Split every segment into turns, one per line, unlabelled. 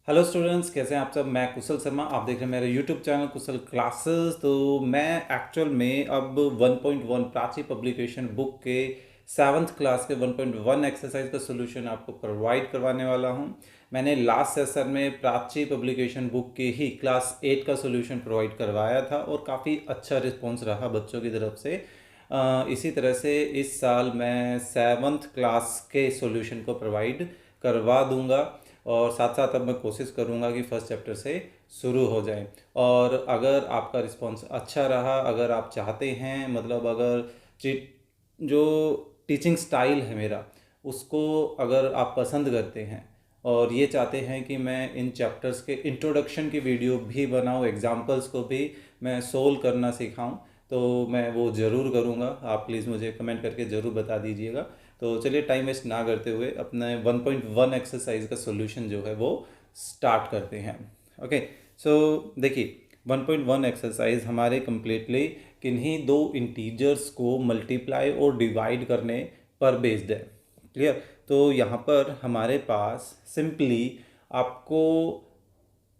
Hello students, कैसे हैं आप सब। मैं कुशल शर्मा, आप देख रहे हैं मेरे यूट्यूब चैनल कुशल क्लासेस। तो मैं एक्चुअल में अब 1.1 प्राची पब्लिकेशन बुक के 7th क्लास के 1.1 एक्सरसाइज का सोल्यूशन आपको प्रोवाइड करवाने वाला हूं। मैंने लास्ट सेशन में प्राची पब्लिकेशन बुक के ही क्लास 8 का सोल्यूशन प्रोवाइड करवाया था और काफ़ी अच्छा रिस्पॉन्स रहा बच्चों की तरफ से। इसी तरह से इस साल मैं 7th क्लास के सोल्यूशन को प्रोवाइड करवा दूंगा और साथ साथ अब मैं कोशिश करूंगा कि फर्स्ट चैप्टर से शुरू हो जाए। और अगर आपका रिस्पांस अच्छा रहा, अगर आप चाहते हैं, मतलब अगर जो टीचिंग स्टाइल है मेरा, उसको अगर आप पसंद करते हैं और ये चाहते हैं कि मैं इन चैप्टर्स के इंट्रोडक्शन की वीडियो भी बनाऊं, एग्जांपल्स को भी मैं सोल्व करना सिखाऊं, तो मैं वो ज़रूर करूँगा। आप प्लीज़ मुझे कमेंट करके ज़रूर बता दीजिएगा। तो चलिए टाइम वेस्ट ना करते हुए अपने 1.1 एक्सरसाइज का सॉल्यूशन जो है वो स्टार्ट करते हैं। ओके, सो देखिए 1.1 एक्सरसाइज हमारे कम्प्लीटली किन्हीं दो इंटीजर्स को मल्टीप्लाई और डिवाइड करने पर बेस्ड है। क्लियर। तो यहाँ पर हमारे पास सिंपली आपको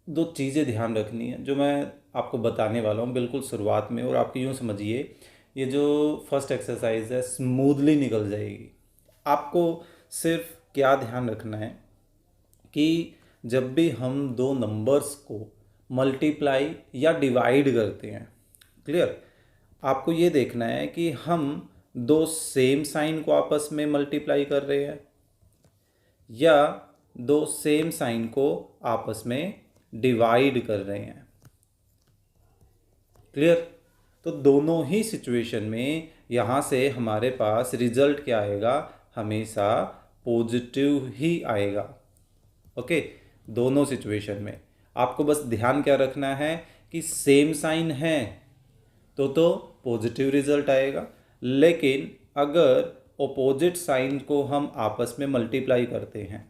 दो चीज़ें ध्यान रखनी है जो मैं आपको बताने वाला हूँ बिल्कुल शुरुआत में, और आपकी यूँ समझिए ये जो फर्स्ट एक्सरसाइज है स्मूथली निकल जाएगी। आपको सिर्फ क्या ध्यान रखना है कि जब भी हम दो नंबर्स को मल्टीप्लाई या डिवाइड करते हैं, क्लियर, आपको ये देखना है कि हम दो सेम साइन को आपस में मल्टीप्लाई कर रहे हैं या दो सेम साइन को आपस में डिवाइड कर रहे हैं। क्लियर। तो दोनों ही सिचुएशन में यहाँ से हमारे पास रिजल्ट क्या आएगा, हमेशा पॉजिटिव ही आएगा। ओके, दोनों सिचुएशन में आपको बस ध्यान क्या रखना है कि सेम साइन है तो पॉजिटिव रिजल्ट आएगा, लेकिन अगर ओपोजिट साइन को हम आपस में मल्टीप्लाई करते हैं,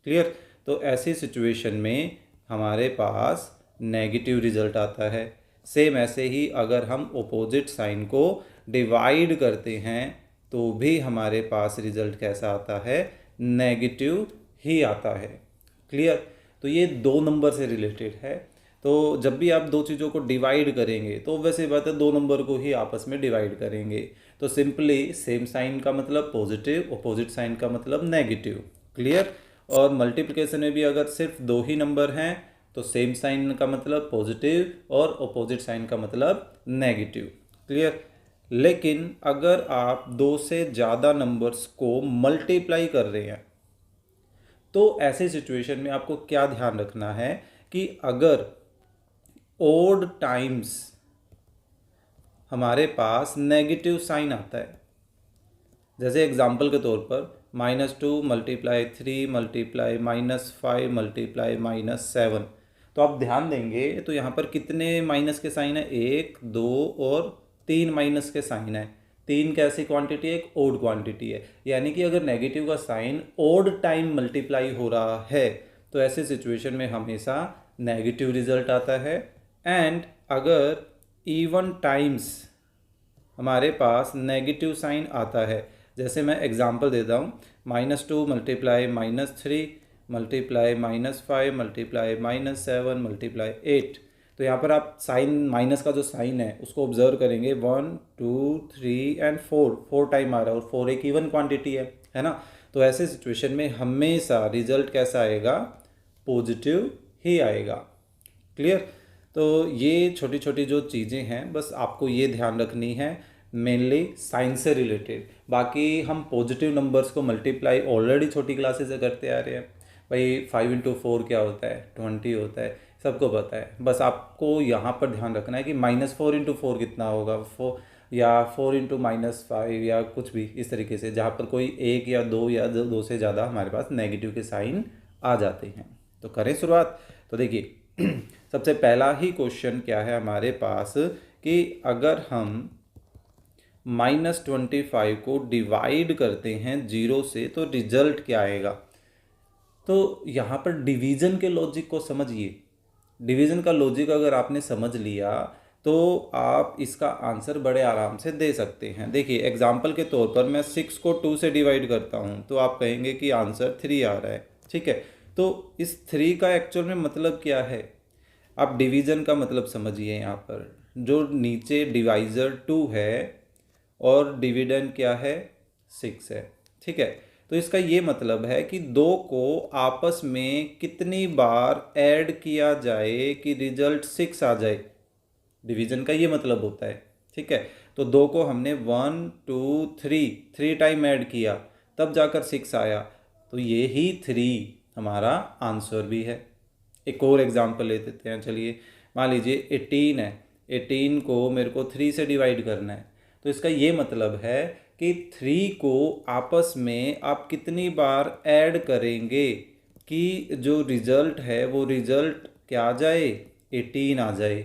क्लियर, तो ऐसी सिचुएशन में हमारे पास नेगेटिव रिजल्ट आता है। सेम ऐसे ही अगर हम ओपोजिट साइन को डिवाइड करते हैं तो भी हमारे पास रिजल्ट कैसा आता है, नेगेटिव ही आता है। क्लियर। तो ये दो नंबर से रिलेटेड है। तो जब भी आप दो चीज़ों को डिवाइड करेंगे तो वैसे बात है दो नंबर को ही आपस में डिवाइड करेंगे। तो सिंपली सेम साइन का मतलब पॉजिटिव, अपोजिट साइन का मतलब नेगेटिव। क्लियर। और मल्टीप्लिकेशन में भी अगर सिर्फ दो ही नंबर हैं तो सेम साइन का मतलब पॉजिटिव और अपोजिट साइन का मतलब नेगेटिव। क्लियर। लेकिन अगर आप दो से ज़्यादा नंबर्स को मल्टीप्लाई कर रहे हैं तो ऐसे सिचुएशन में आपको क्या ध्यान रखना है कि अगर ओड टाइम्स हमारे पास नेगेटिव साइन आता है, जैसे एग्जाम्पल के तौर पर -2 मल्टीप्लाई 3 मल्टीप्लाई -5 मल्टीप्लाई -7, तो आप ध्यान देंगे तो यहाँ पर कितने माइनस के साइन है, 1 2 और 3 माइनस के साइन है। 3 कैसी क्वांटिटी है, एक ओड क्वांटिटी है, यानी कि अगर नेगेटिव का साइन ओड टाइम मल्टीप्लाई हो रहा है तो ऐसे सिचुएशन में हमेशा नेगेटिव रिजल्ट आता है। एंड अगर इवन टाइम्स हमारे पास नेगेटिव साइन आता है, जैसे मैं एग्जांपल देता हूँ, -2 मल्टीप्लाई -3 मल्टीप्लाई -5 मल्टीप्लाई -7 मल्टीप्लाई 8, तो यहाँ पर आप साइन माइनस का जो साइन है उसको ऑब्जर्व करेंगे, 1 2 3 एंड 4 टाइम आ रहा है और 4 एक इवन क्वांटिटी है ना। तो ऐसे सिचुएशन में हमेशा रिजल्ट कैसा आएगा, पॉजिटिव ही आएगा। क्लियर। तो ये छोटी छोटी जो चीज़ें हैं बस आपको ये ध्यान रखनी है, मेनली साइंस से रिलेटेड। बाकी हम पॉजिटिव नंबर्स को मल्टीप्लाई ऑलरेडी छोटी क्लासेस से करते आ रहे हैं। भाई 5 × 4 क्या होता है, 20 होता है, सबको पता है। बस आपको यहाँ पर ध्यान रखना है कि -4 × 4 कितना होगा, 4 या 4 × -5 या कुछ भी इस तरीके से, जहाँ पर कोई एक या दो या दो से ज़्यादा हमारे पास नेगेटिव के साइन आ जाते हैं। तो करें शुरुआत। तो देखिए सबसे पहला ही क्वेश्चन क्या है हमारे पास कि अगर हम -25 को डिवाइड करते हैं 0 से तो रिजल्ट क्या आएगा। तो यहाँ पर डिवीज़न के लॉजिक को समझिए। डिवीज़न का लॉजिक अगर आपने समझ लिया तो आप इसका आंसर बड़े आराम से दे सकते हैं। देखिए एग्जाम्पल के तौर पर मैं 6 को 2 से डिवाइड करता हूँ तो आप कहेंगे कि आंसर 3 आ रहा है, ठीक है। तो इस 3 का एक्चुअल में मतलब क्या है, आप डिवीज़न का मतलब समझिए। यहाँ पर जो नीचे डिवाइज़र 2 है और डिविडेंड क्या है, 6 है, ठीक है। तो इसका ये मतलब है कि 2 को आपस में कितनी बार ऐड किया जाए कि रिजल्ट 6 आ जाए, डिवीज़न का ये मतलब होता है, ठीक है। तो 2 को हमने 1 2 3 टाइम ऐड किया, तब जाकर 6 आया, तो ये ही 3 हमारा आंसर भी है। एक और एग्जांपल ले लेते हैं, चलिए। मान लीजिए 18 है, 18 को मेरे को 3 से डिवाइड करना है, तो इसका ये मतलब है कि 3 को आपस में आप कितनी बार ऐड करेंगे कि जो रिजल्ट है वो रिजल्ट क्या आ जाए, 18 आ जाए।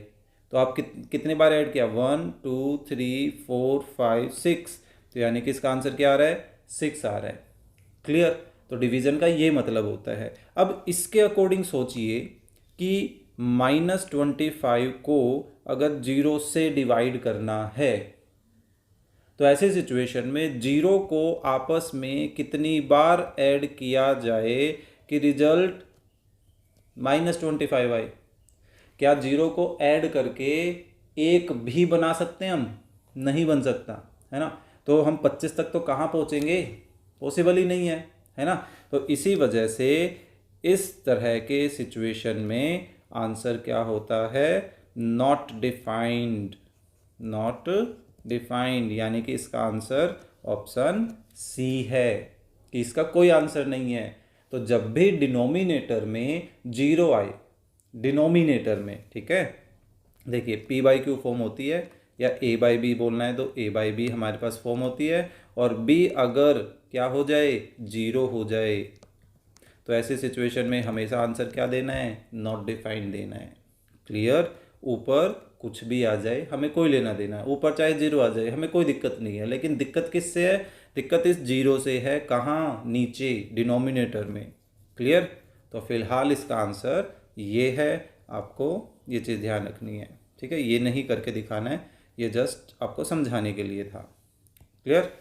तो आप कितने बार ऐड किया, 1 2 3 4 5 6, तो यानी कि इसका आंसर क्या आ रहा है, 6 आ रहा है। क्लियर। तो डिवीज़न का ये मतलब होता है। अब इसके अकॉर्डिंग सोचिए कि -25 को अगर 0 से डिवाइड करना है, तो ऐसे सिचुएशन में 0 को आपस में कितनी बार ऐड किया जाए कि रिजल्ट -25 आए। क्या 0 को ऐड करके 1 भी बना सकते हैं हम, नहीं बन सकता है ना। तो हम 25 तक तो कहाँ पहुँचेंगे, पॉसिबल ही नहीं है ना। तो इसी वजह से इस तरह के सिचुएशन में आंसर क्या होता है, नॉट डिफाइंड, नॉट डिफाइंड, यानी कि इसका आंसर ऑप्शन सी है कि इसका कोई आंसर नहीं है। तो जब भी डिनोमिनेटर में 0 आए, डिनोमिनेटर में, ठीक है, देखिए p/q फॉर्म होती है, या a/b बोलना है तो a/b हमारे पास फॉर्म होती है, और b अगर क्या हो जाए, 0 हो जाए, तो ऐसे सिचुएशन में हमेशा आंसर क्या देना है, नॉट डिफाइंड देना है। क्लियर। ऊपर कुछ भी आ जाए हमें कोई लेना देना है, ऊपर चाहे 0 आ जाए हमें कोई दिक्कत नहीं है, लेकिन दिक्कत किससे है, दिक्कत इस 0 से है, कहाँ, नीचे डिनोमिनेटर में। क्लियर। तो फिलहाल इसका आंसर ये है, आपको ये चीज़ ध्यान रखनी है, ठीक है। ये नहीं करके दिखाना है, ये जस्ट आपको समझाने के लिए था। क्लियर।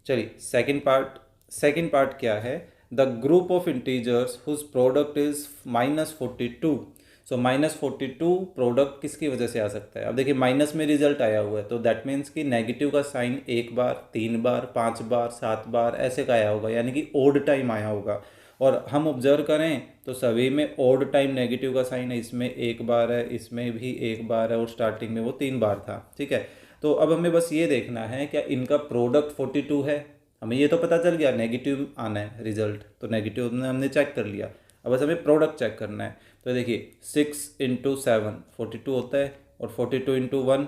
चलिए सेकंड पार्ट क्या है, the group of integers whose product is -42। So -42 product किसकी वजह से आ सकता है। अब देखिए माइनस में रिजल्ट आया हुआ है, तो दैट मीन्स कि नेगेटिव का साइन 1 बार, 3 बार, 5 बार, 7 बार ऐसे का आया होगा, यानी कि ओड टाइम आया होगा। और हम ऑब्जर्व करें तो सभी में ओड टाइम नेगेटिव का साइन है, इसमें 1 बार है, इसमें भी 1 बार है, और स्टार्टिंग में वो 3 बार था, ठीक है। तो अब हमें बस ये देखना है क्या इनका प्रोडक्ट 42 है, हमें ये तो पता चल गया नेगेटिव आना है रिजल्ट, तो नेगेटिव हमने चेक कर लिया। अब बस हमें प्रोडक्ट चेक करना है। तो देखिए 6 × 7 42 होता है, और 42 × 1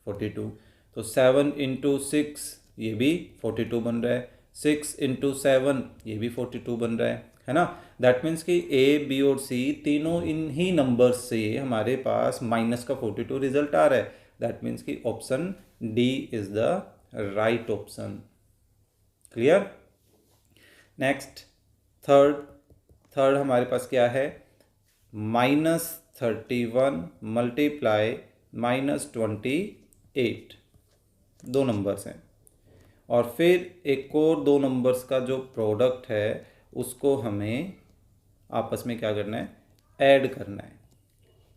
42, तो 7 × 6 ये भी 42 बन रहा है, 6 × 7 ये भी 42 बन रहा है ना। दैट मीन्स कि ए, बी और सी तीनों इन ही नंबर्स से हमारे पास माइनस का 42 रिजल्ट आ रहा है। दैट मीन्स कि option D is the right option. Clear. Next third हमारे पास क्या है, -31 मल्टीप्लाई -28, दो नंबर्स हैं, और फिर एक और दो नंबर्स का जो प्रोडक्ट है उसको हमें आपस में क्या करना है, ऐड करना है।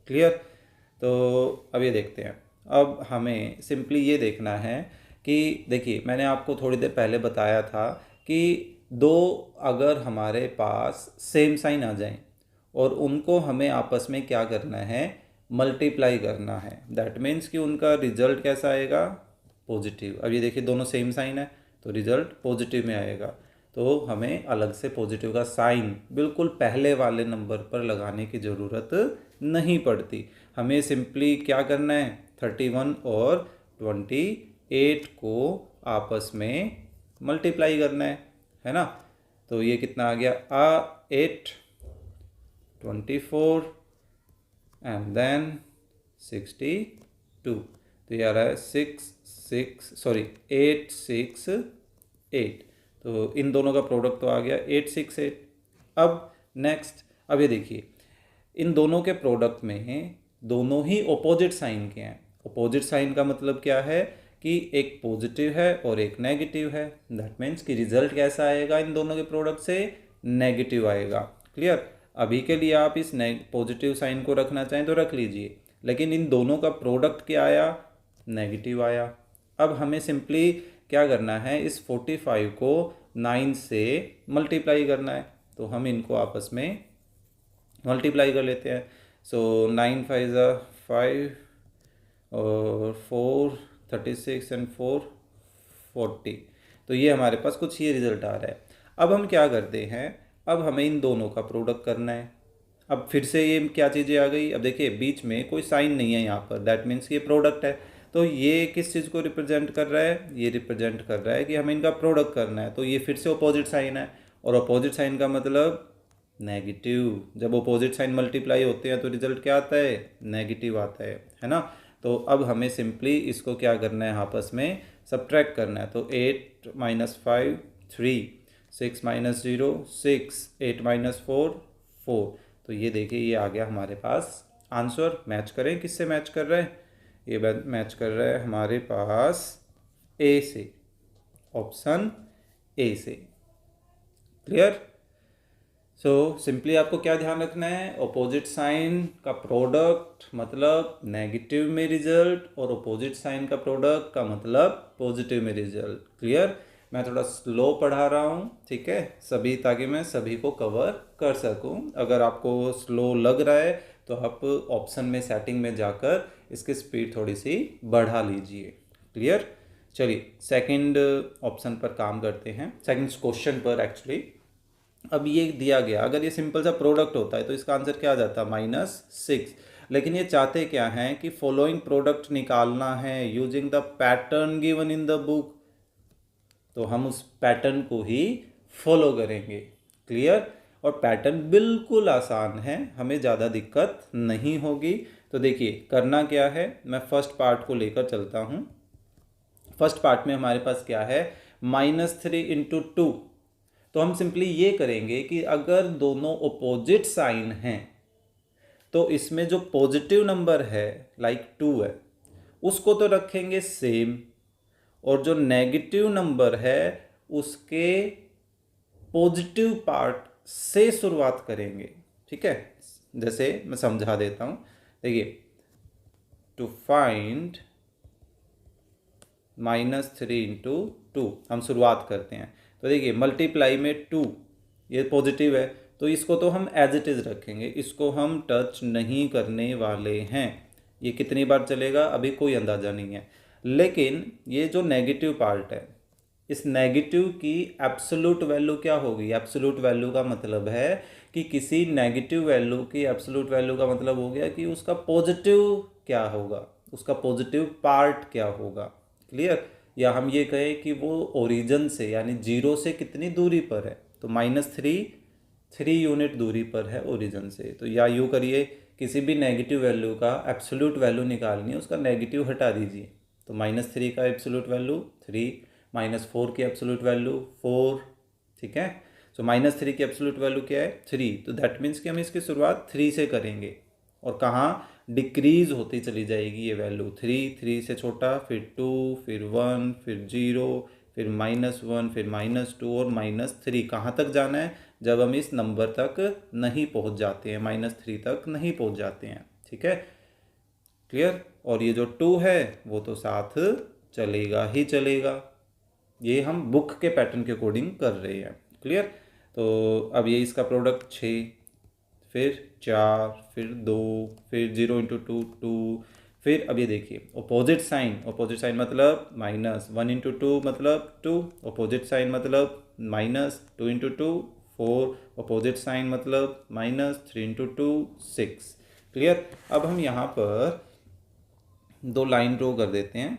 क्लियर। तो अब ये देखते हैं। अब हमें सिंपली ये देखना है कि देखिए मैंने आपको थोड़ी देर पहले बताया था कि दो अगर हमारे पास सेम साइन आ जाएं और उनको हमें आपस में क्या करना है, मल्टीप्लाई करना है, दैट मीन्स कि उनका रिजल्ट कैसा आएगा, पॉजिटिव। अब ये देखिए दोनों सेम साइन है तो रिजल्ट पॉजिटिव में आएगा, तो हमें अलग से पॉजिटिव का साइन बिल्कुल पहले वाले नंबर पर लगाने की ज़रूरत नहीं पड़ती। हमें सिंपली क्या करना है, 31 और 28 को आपस में मल्टीप्लाई करना है ना। तो ये कितना आ गया, 8 24 एंड देन 62, तो ये आ रहा है 8 6 8, तो इन दोनों का प्रोडक्ट तो आ गया 868। अब नेक्स्ट, अब ये देखिए इन दोनों के प्रोडक्ट में दोनों ही ऑपोजिट साइन के हैं। ऑपोजिट साइन का मतलब क्या है कि एक पॉजिटिव है और एक नेगेटिव है, दैट मीन्स कि रिजल्ट कैसा आएगा इन दोनों के प्रोडक्ट से, नेगेटिव आएगा। क्लियर। अभी के लिए आप इस पॉजिटिव साइन को रखना चाहें तो रख लीजिए, लेकिन इन दोनों का प्रोडक्ट क्या आया, नेगेटिव आया। अब हमें सिंपली क्या करना है, इस 45 को 9 से मल्टीप्लाई करना है, तो हम इनको आपस में मल्टीप्लाई कर लेते हैं। सो 9 5 5 और 4 36 एंड 4 40, तो ये हमारे पास कुछ ये रिजल्ट आ रहा है। अब हम क्या करते हैं, अब हमें इन दोनों का प्रोडक्ट करना है। अब फिर से ये क्या चीज़ें आ गई, अब देखिए बीच में कोई साइन नहीं है यहाँ पर, दैट मीन्स ये प्रोडक्ट है। तो ये किस चीज़ को रिप्रेजेंट कर रहा है, ये रिप्रेजेंट कर रहा है कि हमें इनका प्रोडक्ट करना है। तो ये फिर से अपोजिट साइन है, और अपोजिट साइन का मतलब नेगेटिव। जब अपोजिट साइन मल्टीप्लाई होते हैं तो रिजल्ट क्या आता है, नेगेटिव आता है ना। तो अब हमें सिंपली इसको क्या करना है, आपस में सब्ट्रैक्ट करना है। तो 8 - 5 3, 6 - 0 6, 8 - 4 4। तो ये देखिए ये आ गया हमारे पास आंसर। मैच करें, किससे मैच कर रहा है, ये मैच कर रहा है हमारे पास ए से, ऑप्शन ए से। क्लियर। सो सिंपली आपको क्या ध्यान रखना है, अपोजिट साइन का प्रोडक्ट मतलब नेगेटिव में रिजल्ट, और अपोजिट साइन का प्रोडक्ट का मतलब पॉजिटिव में रिजल्ट। क्लियर। मैं थोड़ा स्लो पढ़ा रहा हूँ, ठीक है सभी, ताकि मैं सभी को कवर कर सकूँ। अगर आपको स्लो लग रहा है तो आप ऑप्शन में सेटिंग में जाकर इसकी स्पीड थोड़ी सी बढ़ा लीजिए। क्लियर। चलिए सेकंड ऑप्शन पर काम करते हैं, सेकंड क्वेश्चन पर एक्चुअली। अब ये दिया गया, अगर ये सिंपल सा प्रोडक्ट होता है तो इसका आंसर क्या आ जाता, -6। लेकिन ये चाहते क्या हैं कि फॉलोइंग प्रोडक्ट निकालना है using the pattern given in the book, तो हम उस पैटर्न को ही फॉलो करेंगे। क्लियर। और पैटर्न बिल्कुल आसान है, हमें ज़्यादा दिक्कत नहीं होगी। तो देखिए करना क्या है, मैं फर्स्ट पार्ट को लेकर चलता हूँ। फर्स्ट पार्ट में हमारे पास क्या है, -3 × 2। तो हम सिंपली ये करेंगे कि अगर दोनों अपोजिट साइन हैं तो इसमें जो पॉजिटिव नंबर है लाइक 2 है उसको तो रखेंगे सेम, और जो नेगेटिव नंबर है उसके पॉजिटिव पार्ट से शुरुआत करेंगे। ठीक है, जैसे मैं समझा देता हूँ। देखिए, टू फाइंड -3 × 2 हम शुरुआत करते हैं। तो देखिए मल्टीप्लाई में 2 ये पॉजिटिव है, तो इसको तो हम एज इट इज़ रखेंगे, इसको हम टच नहीं करने वाले हैं। ये कितनी बार चलेगा अभी कोई अंदाज़ा नहीं है। लेकिन ये जो नेगेटिव पार्ट है, इस नेगेटिव की एब्सोल्यूट वैल्यू क्या होगी। एब्सोल्यूट वैल्यू का मतलब है कि किसी नेगेटिव वैल्यू की एब्सोल्यूट वैल्यू का मतलब हो गया कि उसका पॉजिटिव क्या होगा, उसका पॉजिटिव पार्ट क्या होगा। क्लियर। या हम ये कहें कि वो ओरिजिन से यानी 0 से कितनी दूरी पर है, तो -3 यूनिट दूरी पर है ओरिजिन से। तो या यूँ करिए, किसी भी नेगेटिव वैल्यू का एब्सोल्यूट वैल्यू निकालनी है, उसका नेगेटिव हटा दीजिए। तो -3 का एब्सोल्यूट वैल्यू 3, -4 की एब्सोल्यूट वैल्यू 4। ठीक है, सो -3 की एब्सोल्यूट वैल्यू क्या है, 3। तो दैट मीन्स कि हम इसकी शुरुआत 3 से करेंगे, और कहाँ डिक्रीज होती चली जाएगी ये वैल्यू। 3 से छोटा, फिर 2, फिर 1, फिर 0, फिर -1, फिर -2 और -3। कहाँ तक जाना है, जब हम इस नंबर तक नहीं पहुँच जाते हैं, -3 तक नहीं पहुँच जाते हैं। ठीक है, क्लियर। और ये जो 2 है वो तो साथ चलेगा ही चलेगा। ये हम बुक के पैटर्न के अकॉर्डिंग कर रहे हैं। क्लियर। तो अब ये इसका प्रोडक्ट 6, फिर 4, फिर 2, फिर 0 × 2 2, फिर अब ये देखिए अपोजिट साइन मतलब -1 × 2 मतलब 2, अपोजिट साइन मतलब -2 × 2 4, अपोजिट साइन मतलब -3 × 2 6। क्लियर। अब हम यहाँ पर 2 लाइन ड्रॉ कर देते हैं।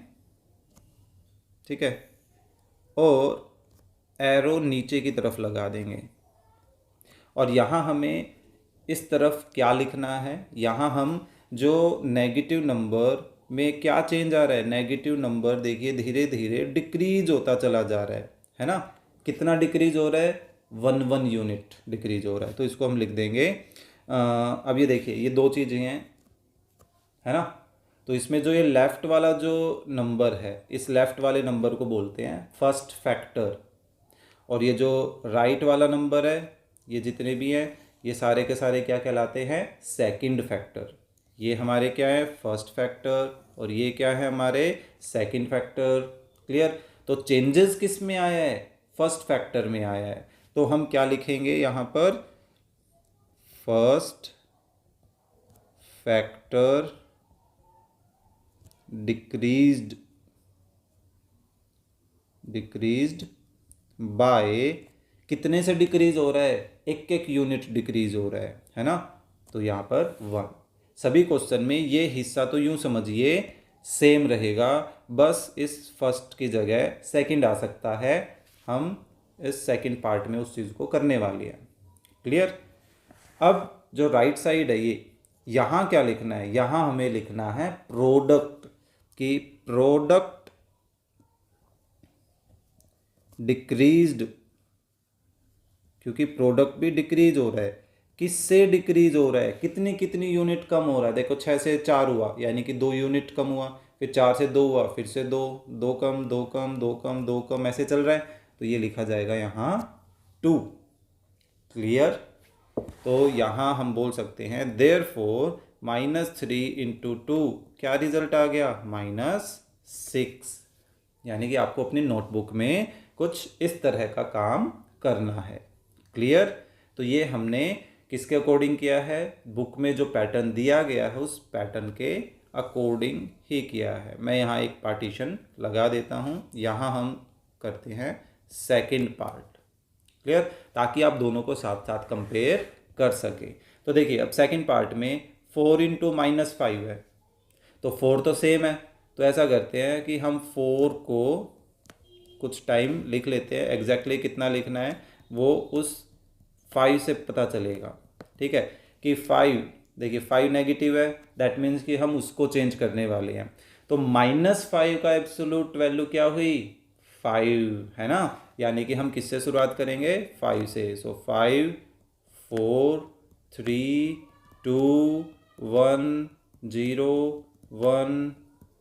ठीक है, और एरो नीचे की तरफ लगा देंगे, और यहाँ हमें इस तरफ क्या लिखना है, यहाँ हम जो नेगेटिव नंबर में क्या चेंज आ रहा है, नेगेटिव नंबर देखिए धीरे धीरे डिक्रीज होता चला जा रहा है ना। कितना डिक्रीज हो रहा है, 1 यूनिट डिक्रीज हो रहा है। तो इसको हम लिख देंगे। अब ये देखिए ये 2 चीज़ें हैं, है ना। तो इसमें जो ये लेफ़्ट वाला जो नंबर है, इस लेफ़्ट वाले नंबर को बोलते हैं फर्स्ट फैक्टर, और ये जो राइट वाला नंबर है, ये जितने भी हैं ये सारे के सारे क्या कहलाते हैं, सेकंड फैक्टर। ये हमारे क्या है, फर्स्ट फैक्टर, और ये क्या है हमारे सेकंड फैक्टर। क्लियर। तो चेंजेस किस में आया है, फर्स्ट फैक्टर में आया है। तो हम क्या लिखेंगे यहाँ पर, फर्स्ट फैक्टर डिक्रीज्ड बाय, कितने से डिक्रीज हो रहा है, एक एक यूनिट डिक्रीज हो रहा है ना। तो यहाँ पर 1। सभी क्वेश्चन में ये हिस्सा तो यूं समझिए सेम रहेगा, बस इस फर्स्ट की जगह सेकंड आ सकता है। हम इस सेकंड पार्ट में उस चीज़ को करने वाले हैं। क्लियर। अब जो राइट साइड है ये, यहाँ क्या लिखना है, यहाँ हमें लिखना है प्रोडक्ट, कि प्रोडक्ट डिक्रीज्ड, क्योंकि प्रोडक्ट भी डिक्रीज हो रहा है। किससे डिक्रीज हो रहा है, कितनी कितनी यूनिट कम हो रहा है। देखो 6 से 4 हुआ, यानी कि 2 यूनिट कम हुआ, फिर 4 से 2 हुआ, फिर से 2, 2 कम, 2 कम, 2 कम, 2 कम, ऐसे चल रहा है। तो ये लिखा जाएगा यहाँ 2। क्लियर। तो यहाँ हम बोल सकते हैं देयरफॉर -3 इंटू 2 क्या रिजल्ट आ गया, -6। यानी कि आपको अपनी नोटबुक में कुछ इस तरह का काम करना है। क्लियर। तो ये हमने किसके अकॉर्डिंग किया है, बुक में जो पैटर्न दिया गया है उस पैटर्न के अकॉर्डिंग ही किया है। मैं यहाँ एक पार्टीशन लगा देता हूँ, यहाँ हम करते हैं सेकंड पार्ट। क्लियर। ताकि आप दोनों को साथ साथ कंपेयर कर सके। तो देखिए अब सेकंड पार्ट में 4 इंटू -5 है, तो 4 तो सेम है। तो ऐसा करते हैं कि हम 4 को कुछ टाइम लिख लेते हैं, एग्जैक्टली कितना लिखना है वो उस 5 से पता चलेगा। ठीक है, कि 5, देखिए 5 नेगेटिव है, दैट मीन्स कि हम उसको चेंज करने वाले हैं। तो -5 का एब्सोल्यूट वैल्यू क्या हुई, 5 है ना। यानी कि हम किससे शुरुआत करेंगे, 5 से। सो 5 4 3 2 1 0 1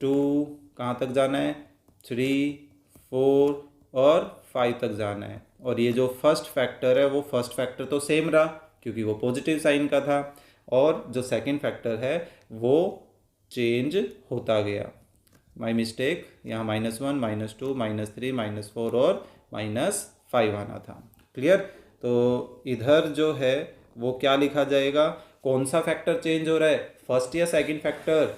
2, कहाँ तक जाना है, 3 4 और 5 तक जाना है। और ये जो फर्स्ट फैक्टर है वो फर्स्ट फैक्टर तो सेम रहा क्योंकि वो पॉजिटिव साइन का था, और जो सेकंड फैक्टर है वो चेंज होता गया। माय मिस्टेक, यहाँ -1 -2 -3 -4 और -5 आना था। क्लियर। तो इधर जो है वो क्या लिखा जाएगा, कौन सा फैक्टर चेंज हो रहा है, फर्स्ट या second factor,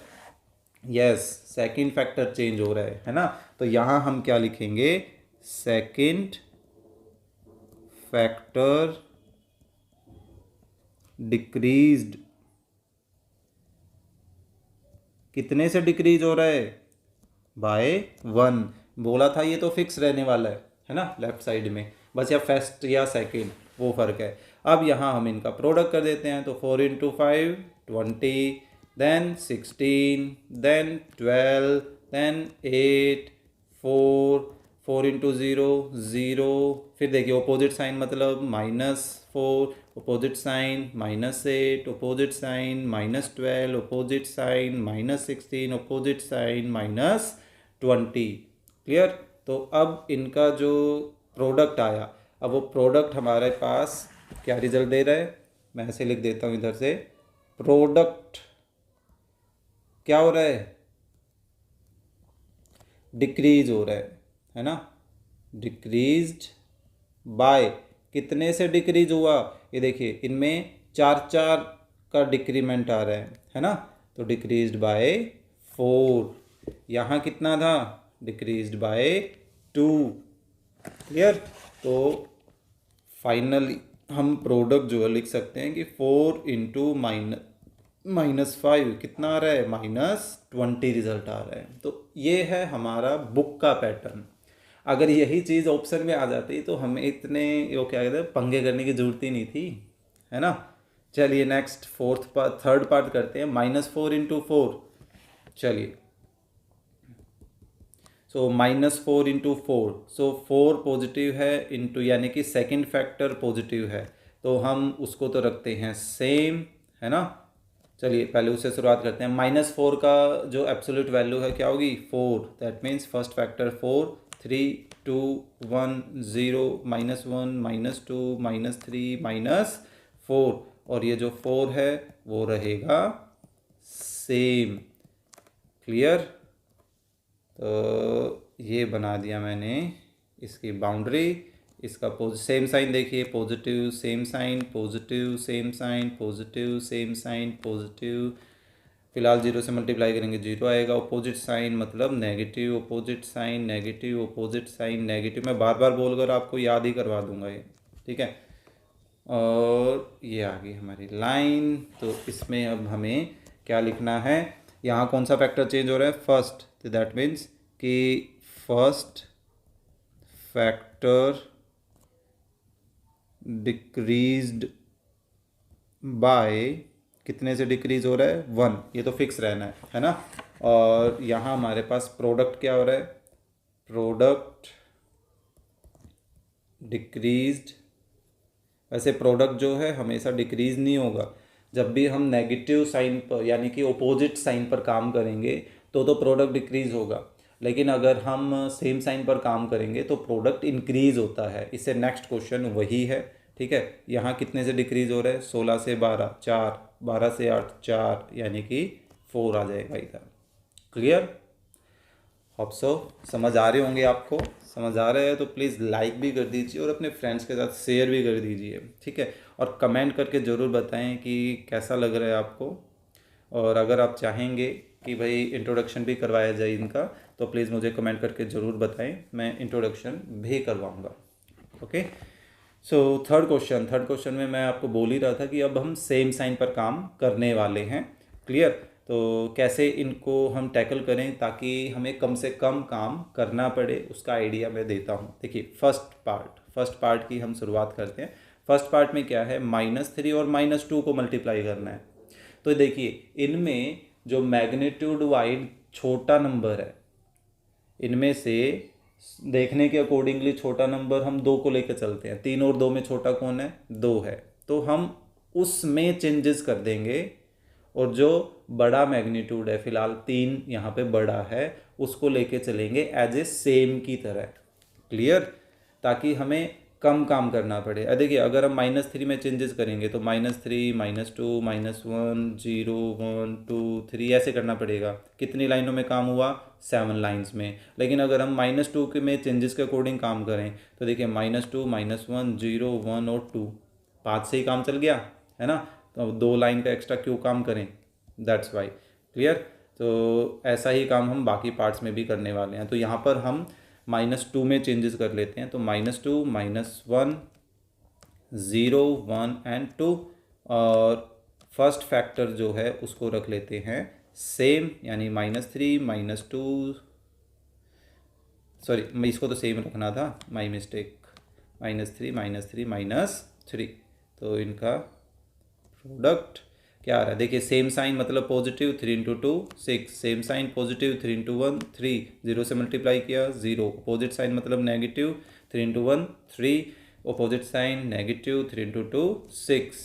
yes second factor change हो रहा है ना। तो यहाँ हम क्या लिखेंगे, सेकंड फैक्टर डिक्रीज्ड, कितने से डिक्रीज हो रहा है, बाय 1। बोला था ये तो फिक्स रहने वाला है ना, लेफ्ट साइड में, बस या फर्स्ट या सेकंड वो फर्क है। अब यहाँ हम इनका प्रोडक्ट कर देते हैं, तो 4 into 5 20, then 16, then 12, then 8 4 4 into 0 0, फिर देखिए अपोजिट साइन मतलब -4, opposite sign -8, opposite sign -12, opposite sign -16, opposite sign -20। Clear. तो अब इनका जो प्रोडक्ट आया, अब वो प्रोडक्ट हमारे पास क्या रिजल्ट दे रहा है, मैं ऐसे लिख देता हूँ इधर से, प्रोडक्ट क्या हो रहा है, डिक्रीज हो रहा है ना। डिक्रीज्ड बाय, कितने से डिक्रीज हुआ, ये देखिए इनमें 4 4 का डिक्रीमेंट आ रहा है ना। तो डिक्रीज्ड बाय 4, यहाँ कितना था, डिक्रीज्ड बाय 2। क्लियर। तो फाइनली हम प्रोडक्ट जो है लिख सकते हैं कि 4 इंटू -5 कितना आ रहा है, -20 रिजल्ट आ रहा है। तो ये है हमारा बुक का पैटर्न। अगर यही चीज़ ऑप्शन में आ जाती तो हमें इतने वो क्या कहते हैं पंगे करने की जरूरत ही नहीं थी, है ना। चलिए नेक्स्ट थर्ड पार्ट करते हैं, -4 इंटू 4। चलिए, सो -4 इंटू 4, सो 4 पॉजिटिव है इंटू, यानी कि सेकंड फैक्टर पॉजिटिव है, तो हम उसको तो रखते हैं सेम, है ना। चलिए पहले उससे शुरुआत करते हैं। -4 का जो एब्सोल्यूट वैल्यू है क्या होगी, 4, दैट मीन्स फर्स्ट फैक्टर 4, 3 2 1 0 -1 -2 -3 -4, और ये जो 4 है वो रहेगा सेम। क्लियर? तो ये बना दिया मैंने इसकी बाउंड्री। इसका सेम साइन देखिए, positive same sign, positive same sign, positive same sign, positive. फिलहाल 0 से मल्टीप्लाई करेंगे 0 आएगा। अपोजिट साइन मतलब negative, opposite sign negative, opposite sign negative. मैं बार बार बोलकर आपको याद ही करवा दूंगा ये, ठीक है। और ये आ गई हमारी लाइन। तो इसमें अब हमें क्या लिखना है, यहाँ कौन सा फैक्टर चेंज हो रहा है, फर्स्ट। तो दैट मीन्स कि फर्स्ट फैक्टर डिक्रीज्ड बाय, कितने से डिक्रीज हो रहा है, 1। ये तो फिक्स रहना है ना। और यहाँ हमारे पास प्रोडक्ट क्या हो रहा है, प्रोडक्ट डिक्रीज्ड। वैसे प्रोडक्ट जो है हमेशा डिक्रीज नहीं होगा। जब भी हम नेगेटिव साइन पर यानी कि ओपोजिट साइन पर काम करेंगे तो प्रोडक्ट डिक्रीज होगा। लेकिन अगर हम सेम साइन पर काम करेंगे तो प्रोडक्ट इंक्रीज होता है। इससे नेक्स्ट क्वेश्चन वही है, ठीक है। यहाँ कितने से डिक्रीज हो रहा है, 16 से 12 4, 12 से 8 4, यानी कि 4 आ जाएगा इधर। क्लियर? होप सो समझ आ रहे होंगे आपको। समझ आ रहा है तो प्लीज़ लाइक भी कर दीजिए और अपने फ्रेंड्स के साथ शेयर भी कर दीजिए, ठीक है। और कमेंट करके ज़रूर बताएं कि कैसा लग रहा है आपको। और अगर आप चाहेंगे कि भाई इंट्रोडक्शन भी करवाया जाए इनका, तो प्लीज़ मुझे कमेंट करके ज़रूर बताएं, मैं इंट्रोडक्शन भी करवाऊँगा। ओके। सो थर्ड क्वेश्चन में मैं आपको बोल ही रहा था कि अब हम सेम साइन पर काम करने वाले हैं। क्लियर? तो कैसे इनको हम टैकल करें ताकि हमें कम से कम काम करना पड़े, उसका आइडिया मैं देता हूँ। देखिए फर्स्ट पार्ट की हम शुरुआत करते हैं। फर्स्ट पार्ट में क्या है, -3 और -2 को मल्टीप्लाई करना है। तो देखिए इनमें जो मैग्नीट्यूड वाइज छोटा नंबर है, इनमें से देखने के अकॉर्डिंगली छोटा नंबर हम 2 को लेकर चलते हैं। 3 और 2 में छोटा कौन है, 2 है। तो हम उसमें चेंजेस कर देंगे और जो बड़ा मैग्नीट्यूड है, फिलहाल 3 यहाँ पे बड़ा है, उसको लेके चलेंगे एज ए सेम की तरह। क्लियर? ताकि हमें कम काम करना पड़े। देखिए अगर हम -3 में चेंजेस करेंगे तो -3 -2 -1 0 1 2 3 ऐसे करना पड़ेगा। कितनी लाइनों में काम हुआ, 7 लाइन्स में। लेकिन अगर हम -2 के में चेंजेस के अकॉर्डिंग काम करें तो देखिए -2 -1 0 1 और 2, 5 से ही काम चल गया, है ना। तो 2 लाइन का एक्स्ट्रा क्यों काम करें, दैट्स वाई। क्लियर? तो ऐसा ही काम हम बाकी पार्ट्स में भी करने वाले हैं। तो यहाँ पर हम -2 में चेंजेस कर लेते हैं। तो -2 -1 0 1 एंड 2। और फर्स्ट फैक्टर जो है उसको रख लेते हैं सेम, यानी -3 -2, सॉरी इसको तो सेम रखना था, माई मिस्टेक। -3 -3 तो इनका प्रोडक्ट क्या आ रहा है, देखिए सेम साइन मतलब positive, 3 into 2 6, same sign positive, 3 into 1 3, 0 से मल्टीप्लाई किया 0। अपोजिट साइन मतलब negative, 3 into 1 3, opposite sign negative, 3 into 2 6।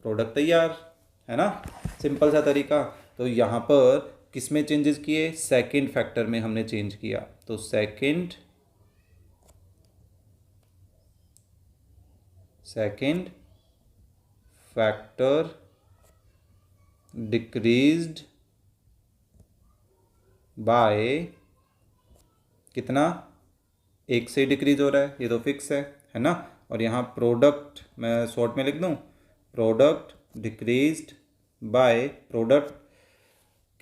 Product तैयार, है ना। सिंपल सा तरीका। तो यहाँ पर किस में चेंजेस किए, सेकंड फैक्टर में हमने चेंज किया। तो सेकंड फैक्टर डिक्रीज्ड बाय कितना, 1 से डिक्रीज हो रहा है, ये तो फिक्स है ना। और यहाँ प्रोडक्ट मैं शॉर्ट में लिख दूँ, प्रोडक्ट डिक्रीज्ड बाय, प्रोडक्ट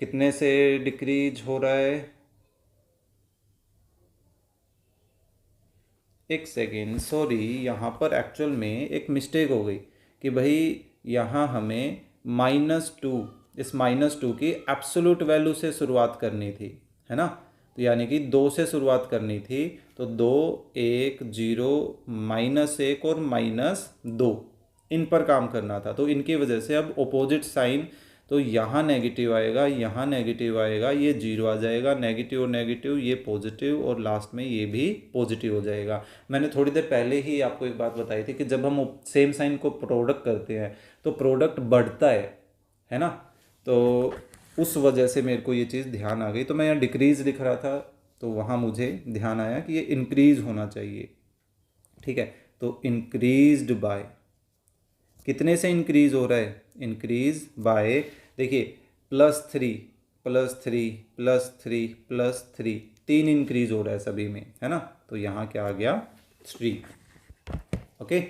कितने से डिक्रीज हो रहा है, एक सेकेंड, सॉरी यहाँ पर एक्चुअल में एक मिस्टेक हो गई कि भाई यहाँ हमें -2, इस -2 की एब्सोल्यूट वैल्यू से शुरुआत करनी थी, है ना। तो यानी कि 2 से शुरुआत करनी थी। तो 2 1 0 -1 और -2 इन पर काम करना था। तो इनकी वजह से अब ओपोजिट साइन, तो यहाँ नेगेटिव आएगा, यहाँ नेगेटिव आएगा, ये 0 आ जाएगा, नेगेटिव और नेगेटिव ये पॉजिटिव, और लास्ट में ये भी पॉजिटिव हो जाएगा। मैंने थोड़ी देर पहले ही आपको एक बात बताई थी कि जब हम सेम साइन को प्रोडक्ट करते हैं तो प्रोडक्ट बढ़ता है ना। तो उस वजह से मेरे को ये चीज़ ध्यान आ गई। तो मैं यहाँ डिक्रीज लिख रहा था तो वहाँ मुझे ध्यान आया कि ये इंक्रीज होना चाहिए, ठीक है। तो इंक्रीज्ड बाय, कितने से इंक्रीज हो रहा है, इंक्रीज बाय, देखिए +3 +3 +3 +3, 3 इंक्रीज हो रहा है सभी में, है ना। तो यहाँ क्या आ गया, 3। ओके,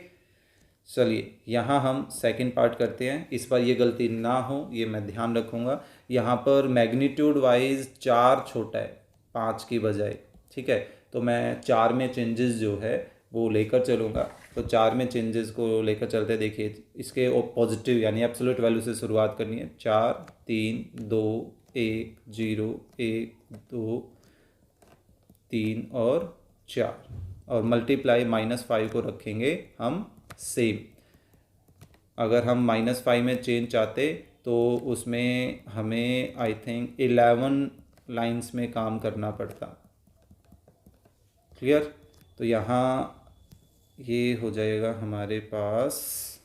चलिए यहाँ हम सेकंड पार्ट करते हैं। इस बार ये गलती ना हो, ये मैं ध्यान रखूँगा। यहाँ पर मैग्नीट्यूड वाइज 4 छोटा है 5 की बजाय, ठीक है। तो मैं 4 में चेंजेस जो है वो लेकर चलूँगा। तो 4 में चेंजेस को लेकर चलते, देखिए इसके पॉजिटिव यानी एब्सोल्यूट वैल्यू से शुरुआत करनी है। 4 3 2 1 0 1 2 3 और 4, और मल्टीप्लाई -5 को रखेंगे हम सेम। अगर हम -5 में चेंज चाहते तो उसमें हमें आई थिंक 11 लाइंस में काम करना पड़ता। क्लियर। तो यहाँ ये हो जाएगा हमारे पास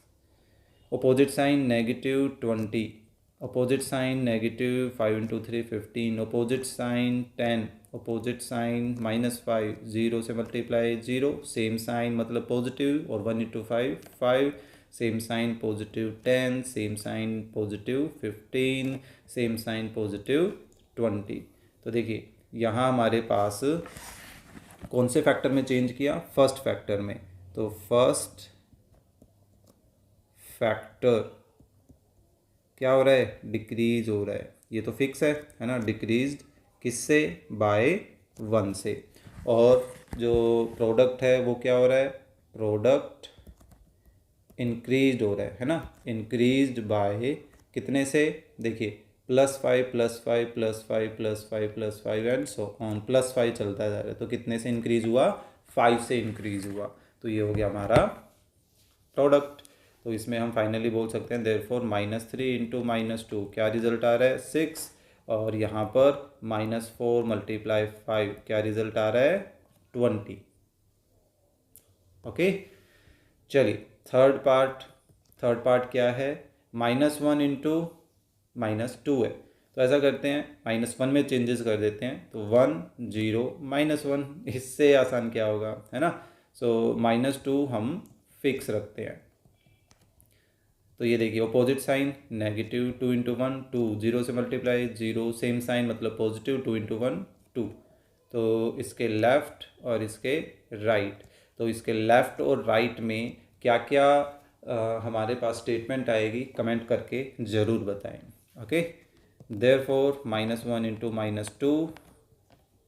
opposite sign -20, opposite sign -5 × 3 15, opposite sign 10, opposite sign -5, 0 से मल्टीप्लाई 0, सेम साइन मतलब पॉजिटिव, और 1 × 5 5, same sign +10, same sign +15, same sign +20। तो देखिए यहाँ हमारे पास कौन से फैक्टर में चेंज किया, फर्स्ट फैक्टर में। तो फर्स्ट फैक्टर क्या हो रहा है, डिक्रीज हो रहा है। ये तो फिक्स है ना, डिक्रीज किससे, बाय 1 से। और जो प्रोडक्ट है वो क्या हो रहा है, प्रोडक्ट इंक्रीज हो रहा है ना, इंक्रीज्ड बाय कितने से, देखिए +5 +5 +5 +5 +5 एंड सो ऑन, +5 चलता जा रहा है। तो कितने से इंक्रीज हुआ, 5 से इंक्रीज हुआ। तो ये हो गया हमारा प्रोडक्ट। तो इसमें हम फाइनली बोल सकते हैं देयरफॉर -3 × -2 क्या रिजल्ट आ रहा है, 6। और यहाँ पर -4 × 5 क्या रिजल्ट आ रहा है, 20। ओके, चलिए थर्ड पार्ट क्या है, -1 × -2 है। तो ऐसा करते हैं, -1 में चेंजेस कर देते हैं। तो 1 0 -1, इससे आसान क्या होगा, है ना। सो -2 हम फिक्स रखते हैं। तो ये देखिए अपोजिट साइन -2 × 1 2, 0 से मल्टीप्लाई 0, सेम साइन मतलब पॉजिटिव, 2 × 1 2। तो इसके लेफ़्ट और इसके राइट, तो इसके लेफ़्ट और राइट में क्या क्या हमारे पास स्टेटमेंट आएगी, कमेंट करके ज़रूर बताएं। ओके, देयरफॉर -1 × -2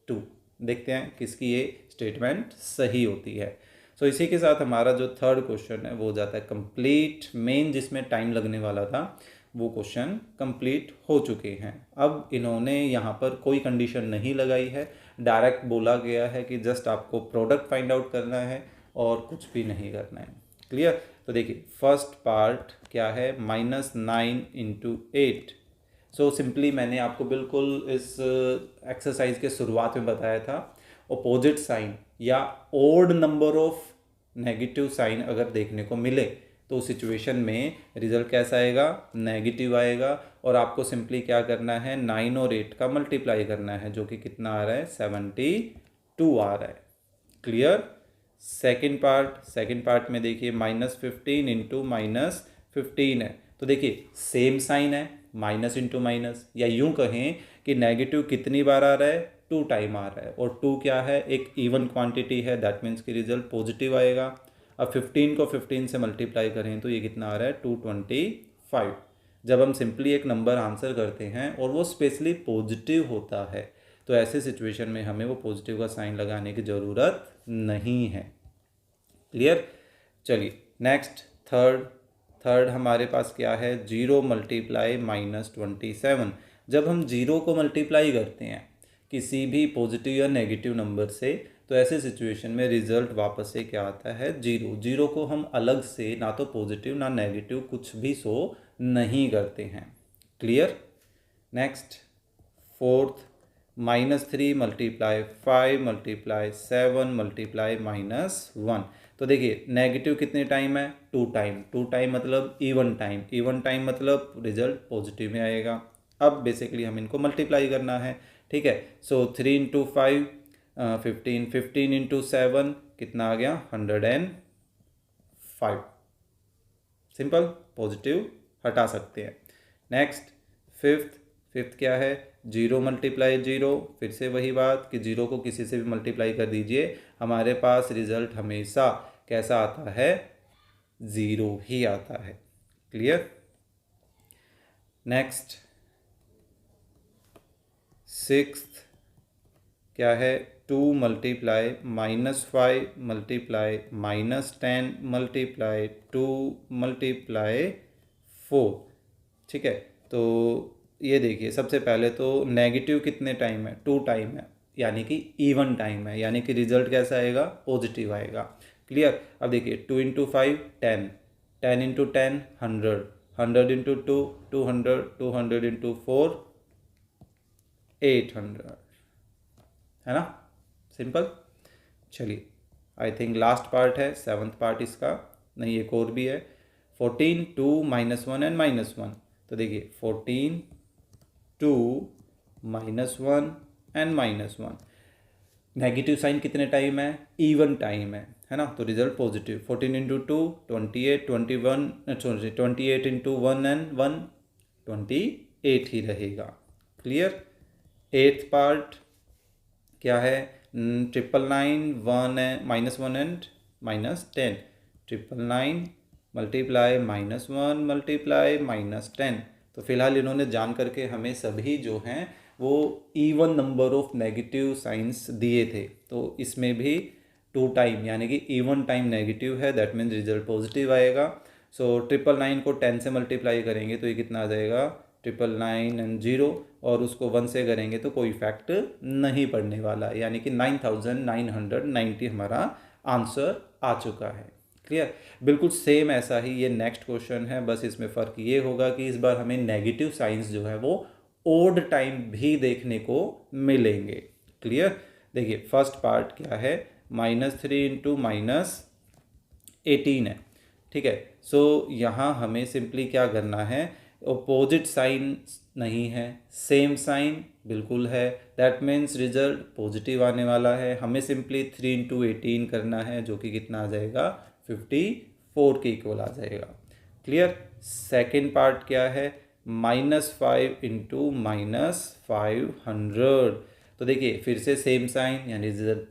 2, देखते हैं किसकी ये स्टेटमेंट सही होती है। सो इसी के साथ हमारा जो थर्ड क्वेश्चन है वो हो जाता है कंप्लीट। मेन जिसमें टाइम लगने वाला था वो क्वेश्चन कंप्लीट हो चुके हैं। अब इन्होंने यहाँ पर कोई कंडीशन नहीं लगाई है, डायरेक्ट बोला गया है कि जस्ट आपको प्रोडक्ट फाइंड आउट करना है और कुछ भी नहीं करना है। क्लियर। तो देखिए फर्स्ट पार्ट क्या है, -9 × 8। सो सिंपली मैंने आपको बिल्कुल इस एक्सरसाइज के शुरुआत में बताया था, अपोजिट साइन या odd number of negative sign अगर देखने को मिले तो उस सिचुएशन में रिजल्ट कैसा आएगा, नेगेटिव आएगा। और आपको सिंपली क्या करना है, 9 और 8 का मल्टीप्लाई करना है, जो कि कितना आ रहा है, 72 आ रहा है। क्लियर। सेकेंड पार्ट में देखिए -15 × -15 है। तो देखिए सेम साइन है, माइनस इंटू माइनस, या यूं कहें कि नेगेटिव कितनी बार आ रहा है, 2 टाइम आ रहा है। और 2 क्या है, एक इवन क्वांटिटी है, दैट मीन्स कि रिजल्ट पॉजिटिव आएगा। अब 15 को 15 से मल्टीप्लाई करें तो ये कितना आ रहा है, 225। जब हम सिंपली एक नंबर आंसर करते हैं और वो स्पेशली पॉजिटिव होता है तो ऐसे सिचुएशन में हमें वो पॉजिटिव का साइन लगाने की ज़रूरत नहीं है। क्लियर। चलिए नेक्स्ट थर्ड हमारे पास क्या है, 0 × -27। जब हम 0 को मल्टीप्लाई करते हैं किसी भी पॉजिटिव या नेगेटिव नंबर से तो ऐसे सिचुएशन में रिजल्ट वापस से क्या आता है, 0। 0 को हम अलग से ना तो पॉजिटिव ना नेगेटिव कुछ भी शो नहीं करते हैं। क्लियर। Next fourth, -3 × 5 × 7 × -1। तो देखिए नेगेटिव कितने टाइम है, 2 टाइम। 2 टाइम मतलब इवन टाइम मतलब रिजल्ट पॉजिटिव में आएगा। अब बेसिकली हम इनको मल्टीप्लाई करना है, ठीक है। सो 3 × 5 15, 15 × 7 कितना आ गया, 105। सिंपल, पॉजिटिव हटा सकते हैं। नेक्स्ट फिफ्थ क्या है, 0 मल्टीप्लाई 0, फिर से वही बात कि 0 को किसी से भी मल्टीप्लाई कर दीजिए, हमारे पास रिजल्ट हमेशा कैसा आता है, 0 ही आता है। क्लियर। नेक्स्ट सिक्स्थ क्या है, 2 मल्टीप्लाई -5 मल्टीप्लाई -10 मल्टीप्लाई 2 मल्टीप्लाई 4। ठीक है, तो ये देखिए सबसे पहले तो नेगेटिव कितने टाइम है, 2 टाइम है, यानी कि इवन टाइम है, यानी कि रिजल्ट कैसा आएगा, पॉजिटिव आएगा। क्लियर। अब देखिए 2 इंटू 5 10, 10 इंटू 10 100, 100 इंटू 2 200, 200 इंटू 4 800, है ना, सिंपल। चलिए आई थिंक लास्ट पार्ट है, 7th पार्ट इसका, नहीं एक और भी है। 14 2 -1 एंड -1, तो देखिए 14 2 -1 एंड -1, नेगेटिव साइन कितने टाइम है, इवन टाइम है ना, तो result positive. 14 into 2 28, 28 into 1 and 1 28 ही रहेगा। क्लियर। 8th पार्ट क्या है, 999 1 एंड -10, 999 मल्टीप्लाई -1 मल्टीप्लाई -10। तो फिलहाल इन्होंने जान करके हमें सभी जो हैं वो even number of negative science दिए थे, तो इसमें भी 2 टाइम यानी कि इवन टाइम नेगेटिव है, दैट मीन्स रिजल्ट पॉजिटिव आएगा। सो 999 को 10 से मल्टीप्लाई करेंगे तो ये कितना आ जाएगा, 999 एंड 0, और उसको 1 से करेंगे तो कोई इफेक्ट नहीं पड़ने वाला, यानी कि 9990 हमारा आंसर आ चुका है। क्लियर। बिल्कुल सेम ऐसा ही ये नेक्स्ट क्वेश्चन है, बस इसमें फ़र्क ये होगा कि इस बार हमें नेगेटिव साइंस जो है वो ओड टाइम भी देखने को मिलेंगे। क्लियर। देखिए फर्स्ट पार्ट क्या है, -3 इंटू -18 है। ठीक है, सो यहाँ हमें सिंपली क्या करना है, अपोजिट साइन नहीं है, सेम साइन बिल्कुल है, दैट मीन्स रिजल्ट पॉजिटिव आने वाला है। हमें सिंपली 3 इंटू 18 करना है, जो कि कितना आ जाएगा, 54 के इक्वल आ जाएगा। क्लियर। सेकेंड पार्ट क्या है, -5 इंटू -500, तो देखिए फिर से सेम साइन यानी रिजल्ट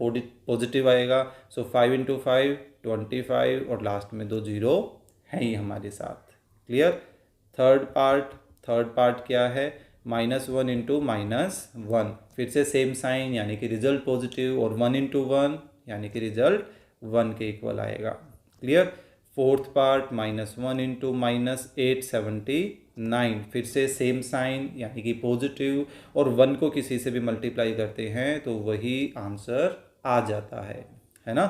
पॉजिटिव आएगा। सो 5 इंटू 5 25, और लास्ट में 2 0 हैं ही हमारे साथ। क्लियर। थर्ड पार्ट क्या है, -1 इंटू -1, फिर से सेम साइन यानी कि रिजल्ट पॉजिटिव, और 1 इंटू 1 यानी कि रिजल्ट 1 के इक्वल आएगा। क्लियर। फोर्थ पार्ट -1 इंटू -879, फिर से सेम साइन यानी कि पॉजिटिव, और 1 को किसी से भी मल्टीप्लाई करते हैं तो वही आंसर आ जाता है ना।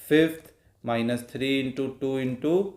फिफ्थ -3 इंटू 2 इंटू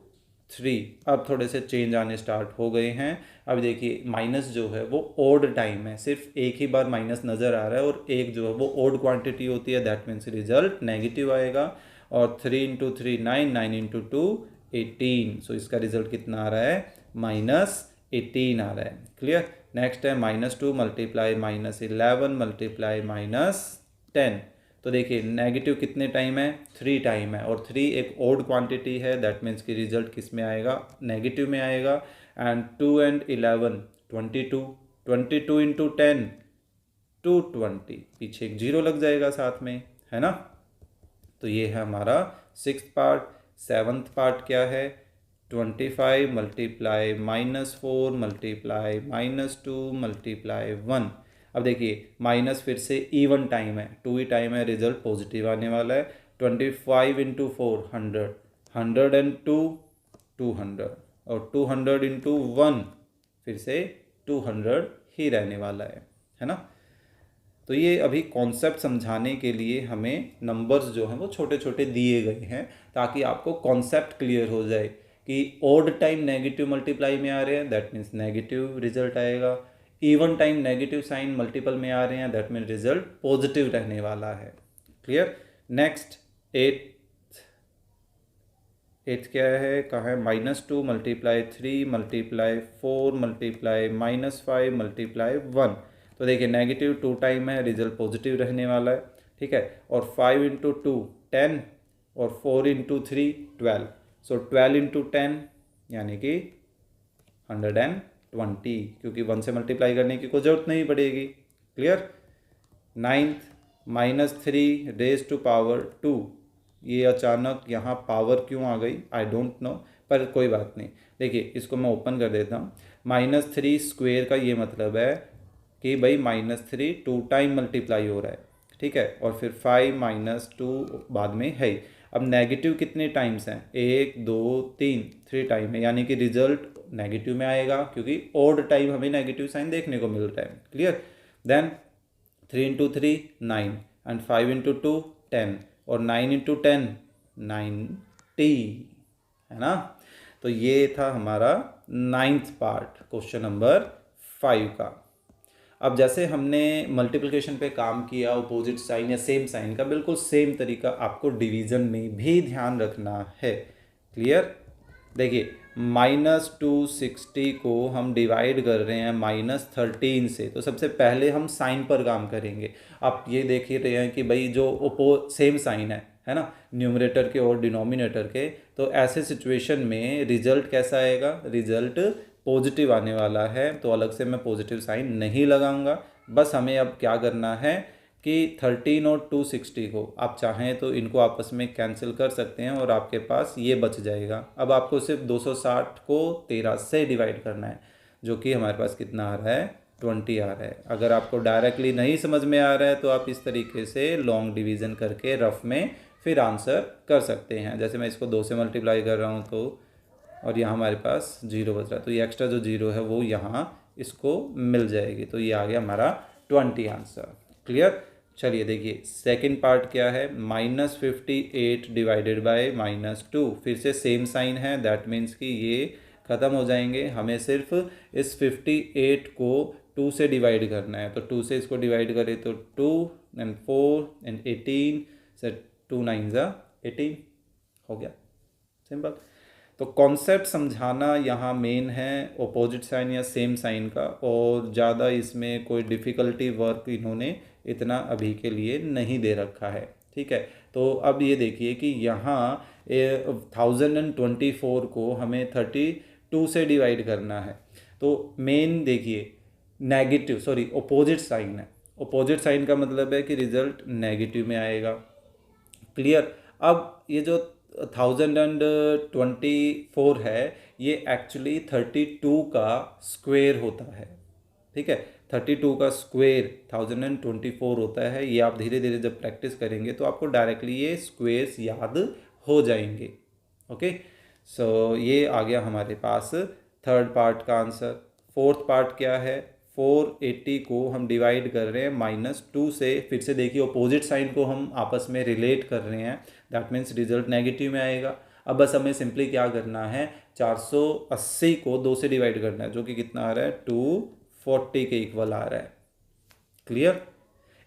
3, अब थोड़े से चेंज आने स्टार्ट हो गए हैं। अब देखिए माइनस जो है वो ओड टाइम है, सिर्फ एक ही बार माइनस नज़र आ रहा है, और एक जो है वो ओड क्वांटिटी होती है, दैट मीन्स रिजल्ट नेगेटिव आएगा। और 3 इंटू 3 9, 9 इंटू 2 18, सो इसका रिजल्ट कितना आ रहा है, -18 आ रहा है। क्लियर। नेक्स्ट है -2 मल्टीप्लाई -11 मल्टीप्लाई -10, तो देखिए नेगेटिव कितने टाइम है, 3 टाइम है, और 3 एक ओड क्वांटिटी है, दैट मीन्स कि रिजल्ट किस में आएगा, नेगेटिव में आएगा। एंड 2 एंड 11 22, 22 इंटू 10 220, पीछे एक 0 लग जाएगा साथ में, है ना। तो ये है हमारा 6th पार्ट। 7th पार्ट क्या है, 25 मल्टीप्लाई -4 मल्टीप्लाई -2 मल्टीप्लाई 1। अब देखिए माइनस फिर से इवन टाइम है, 2 ही टाइम है, रिजल्ट पॉजिटिव आने वाला है। 25 इंटू 4 100, 100 एंड 2 200, और 200 इंटू 1 फिर से 200 ही रहने वाला है ना। तो ये अभी कॉन्सेप्ट समझाने के लिए हमें नंबर्स जो हैं वो छोटे छोटे दिए गए हैं, ताकि आपको कॉन्सेप्ट क्लियर हो जाए कि ओड टाइम नेगेटिव मल्टीप्लाई में आ रहे हैं, दैट मीन्स नेगेटिव रिजल्ट आएगा। Even time negative sign multiple में आ रहे हैं, दैट मीन्स रिजल्ट पॉजिटिव रहने वाला है। क्लियर। नेक्स्ट एट्थ क्या है, कहाँ है, -2 मल्टीप्लाई 3 मल्टीप्लाई 4 मल्टीप्लाई -5 मल्टीप्लाई 1, तो देखिए नेगेटिव 2 टाइम है, रिजल्ट पॉजिटिव रहने वाला है। ठीक है, और 5 इंटू 2 10, और 4 इंटू 3 12, सो 12 इंटू 10 यानी कि 120, क्योंकि 1 से मल्टीप्लाई करने की कोई ज़रूरत नहीं पड़ेगी। Clear. 9th -3 raise to power 2, ये अचानक यहाँ पावर क्यों आ गई, आई डोंट नो, पर कोई बात नहीं। देखिए इसको मैं ओपन कर देता हूँ। -3 स्क्वेयर का ये मतलब है कि भाई -3 2 टाइम मल्टीप्लाई हो रहा है, ठीक है, और फिर 5 -2 बाद में है। अब नेगेटिव कितने टाइम्स हैं, 1 2 3, 3 टाइम है, यानी कि रिजल्ट नेगेटिव में आएगा, क्योंकि ऑड टाइम हमें नेगेटिव साइन देखने को मिल रहा है। क्लियर। देन 3 × 3 9 एंड 5 × 2 10 और 9 × 10 90, है ना। तो ये था हमारा 9th पार्ट क्वेश्चन नंबर 5 का। अब जैसे हमने मल्टीप्लिकेशन पे काम किया अपोजिट साइन या सेम साइन का, बिल्कुल सेम तरीका आपको डिवीजन में भी ध्यान रखना है। क्लियर। देखिए -260 को हम डिवाइड कर रहे हैं -13 से, तो सबसे पहले हम साइन पर काम करेंगे। आप ये देख ही रहे हैं कि भाई जो सेम साइन है ना, न्यूमरेटर के और डिनोमिनेटर के, तो ऐसे सिचुएशन में रिजल्ट कैसा आएगा, रिजल्ट पॉजिटिव आने वाला है, तो अलग से मैं पॉजिटिव साइन नहीं लगाऊंगा। बस हमें अब क्या करना है कि 13 और 260 को आप चाहें तो इनको आपस में कैंसिल कर सकते हैं और आपके पास ये बच जाएगा। अब आपको सिर्फ 260 को 13 से डिवाइड करना है, जो कि हमारे पास कितना आ रहा है, 20 आ रहा है। अगर आपको डायरेक्टली नहीं समझ में आ रहा है तो आप इस तरीके से लॉन्ग डिवीज़न करके रफ में फिर आंसर कर सकते हैं। जैसे मैं इसको 2 से मल्टीप्लाई कर रहा हूँ तो, और यहाँ हमारे पास 0 बच रहा है, तो ये एक्स्ट्रा जो 0 है वो यहाँ इसको मिल जाएगी, तो ये आ गया हमारा 20 आंसर। क्लियर। चलिए देखिए सेकंड पार्ट क्या है, -58 डिवाइडेड बाय -2, फिर से सेम साइन है, दैट मीन्स कि ये ख़त्म हो जाएंगे। हमें सिर्फ इस 58 को 2 से डिवाइड करना है, तो 2 से इसको डिवाइड करें तो 2 एंड 4 एंड 18 से 2 9 18 हो गया, सिंपल। तो कॉन्सेप्ट समझाना यहाँ मेन है ऑपोजिट साइन या सेम साइन का, और ज़्यादा इसमें कोई डिफ़िकल्टी वर्क इन्होंने इतना अभी के लिए नहीं दे रखा है, ठीक है। तो अब ये देखिए कि यहाँ 1024 को हमें 32 से डिवाइड करना है, तो मेन देखिए नेगेटिव, सॉरी ऑपोजिट साइन है। ऑपोजिट साइन का मतलब है कि रिजल्ट नेगेटिव में आएगा। क्लियर। अब ये जो 1024 है, ये एक्चुअली 32 का स्क्वायर होता है, ठीक है। 32 का स्क्वायर 1024 होता है। ये आप धीरे धीरे जब प्रैक्टिस करेंगे तो आपको डायरेक्टली ये स्क्वेयर्स याद हो जाएंगे। ओके, सो ये आ गया हमारे पास थर्ड पार्ट का आंसर। फोर्थ पार्ट क्या है, 480 को हम डिवाइड कर रहे हैं -2 से। फिर से देखिए अपोजिट साइन को हम आपस में रिलेट कर रहे हैं, दैट मीन्स रिजल्ट नेगेटिव में आएगा। अब बस हमें सिंपली क्या करना है, 480 को 2 से डिवाइड करना है, जो कि कितना आ रहा है, 240 के इक्वल आ रहा है। क्लियर।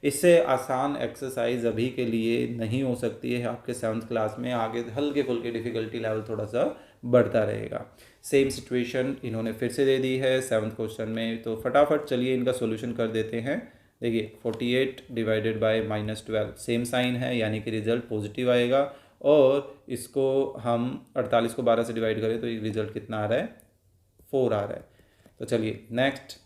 इससे आसान एक्सरसाइज अभी के लिए नहीं हो सकती है आपके 7th क्लास में, आगे हल्के फुल्के डिफिकल्टी लेवल थोड़ा सा बढ़ता रहेगा। सेम सिचुएशन इन्होंने फिर से दे दी है 7th क्वेश्चन में, तो फटाफट चलिए इनका सॉल्यूशन कर देते हैं। देखिए 48 डिवाइडेड बाय -12 सेम साइन है, यानी कि रिजल्ट पॉजिटिव आएगा, और इसको हम 48 को 12 से डिवाइड करें तो रिजल्ट कितना आ रहा है, 4 आ रहा है। तो चलिए नेक्स्ट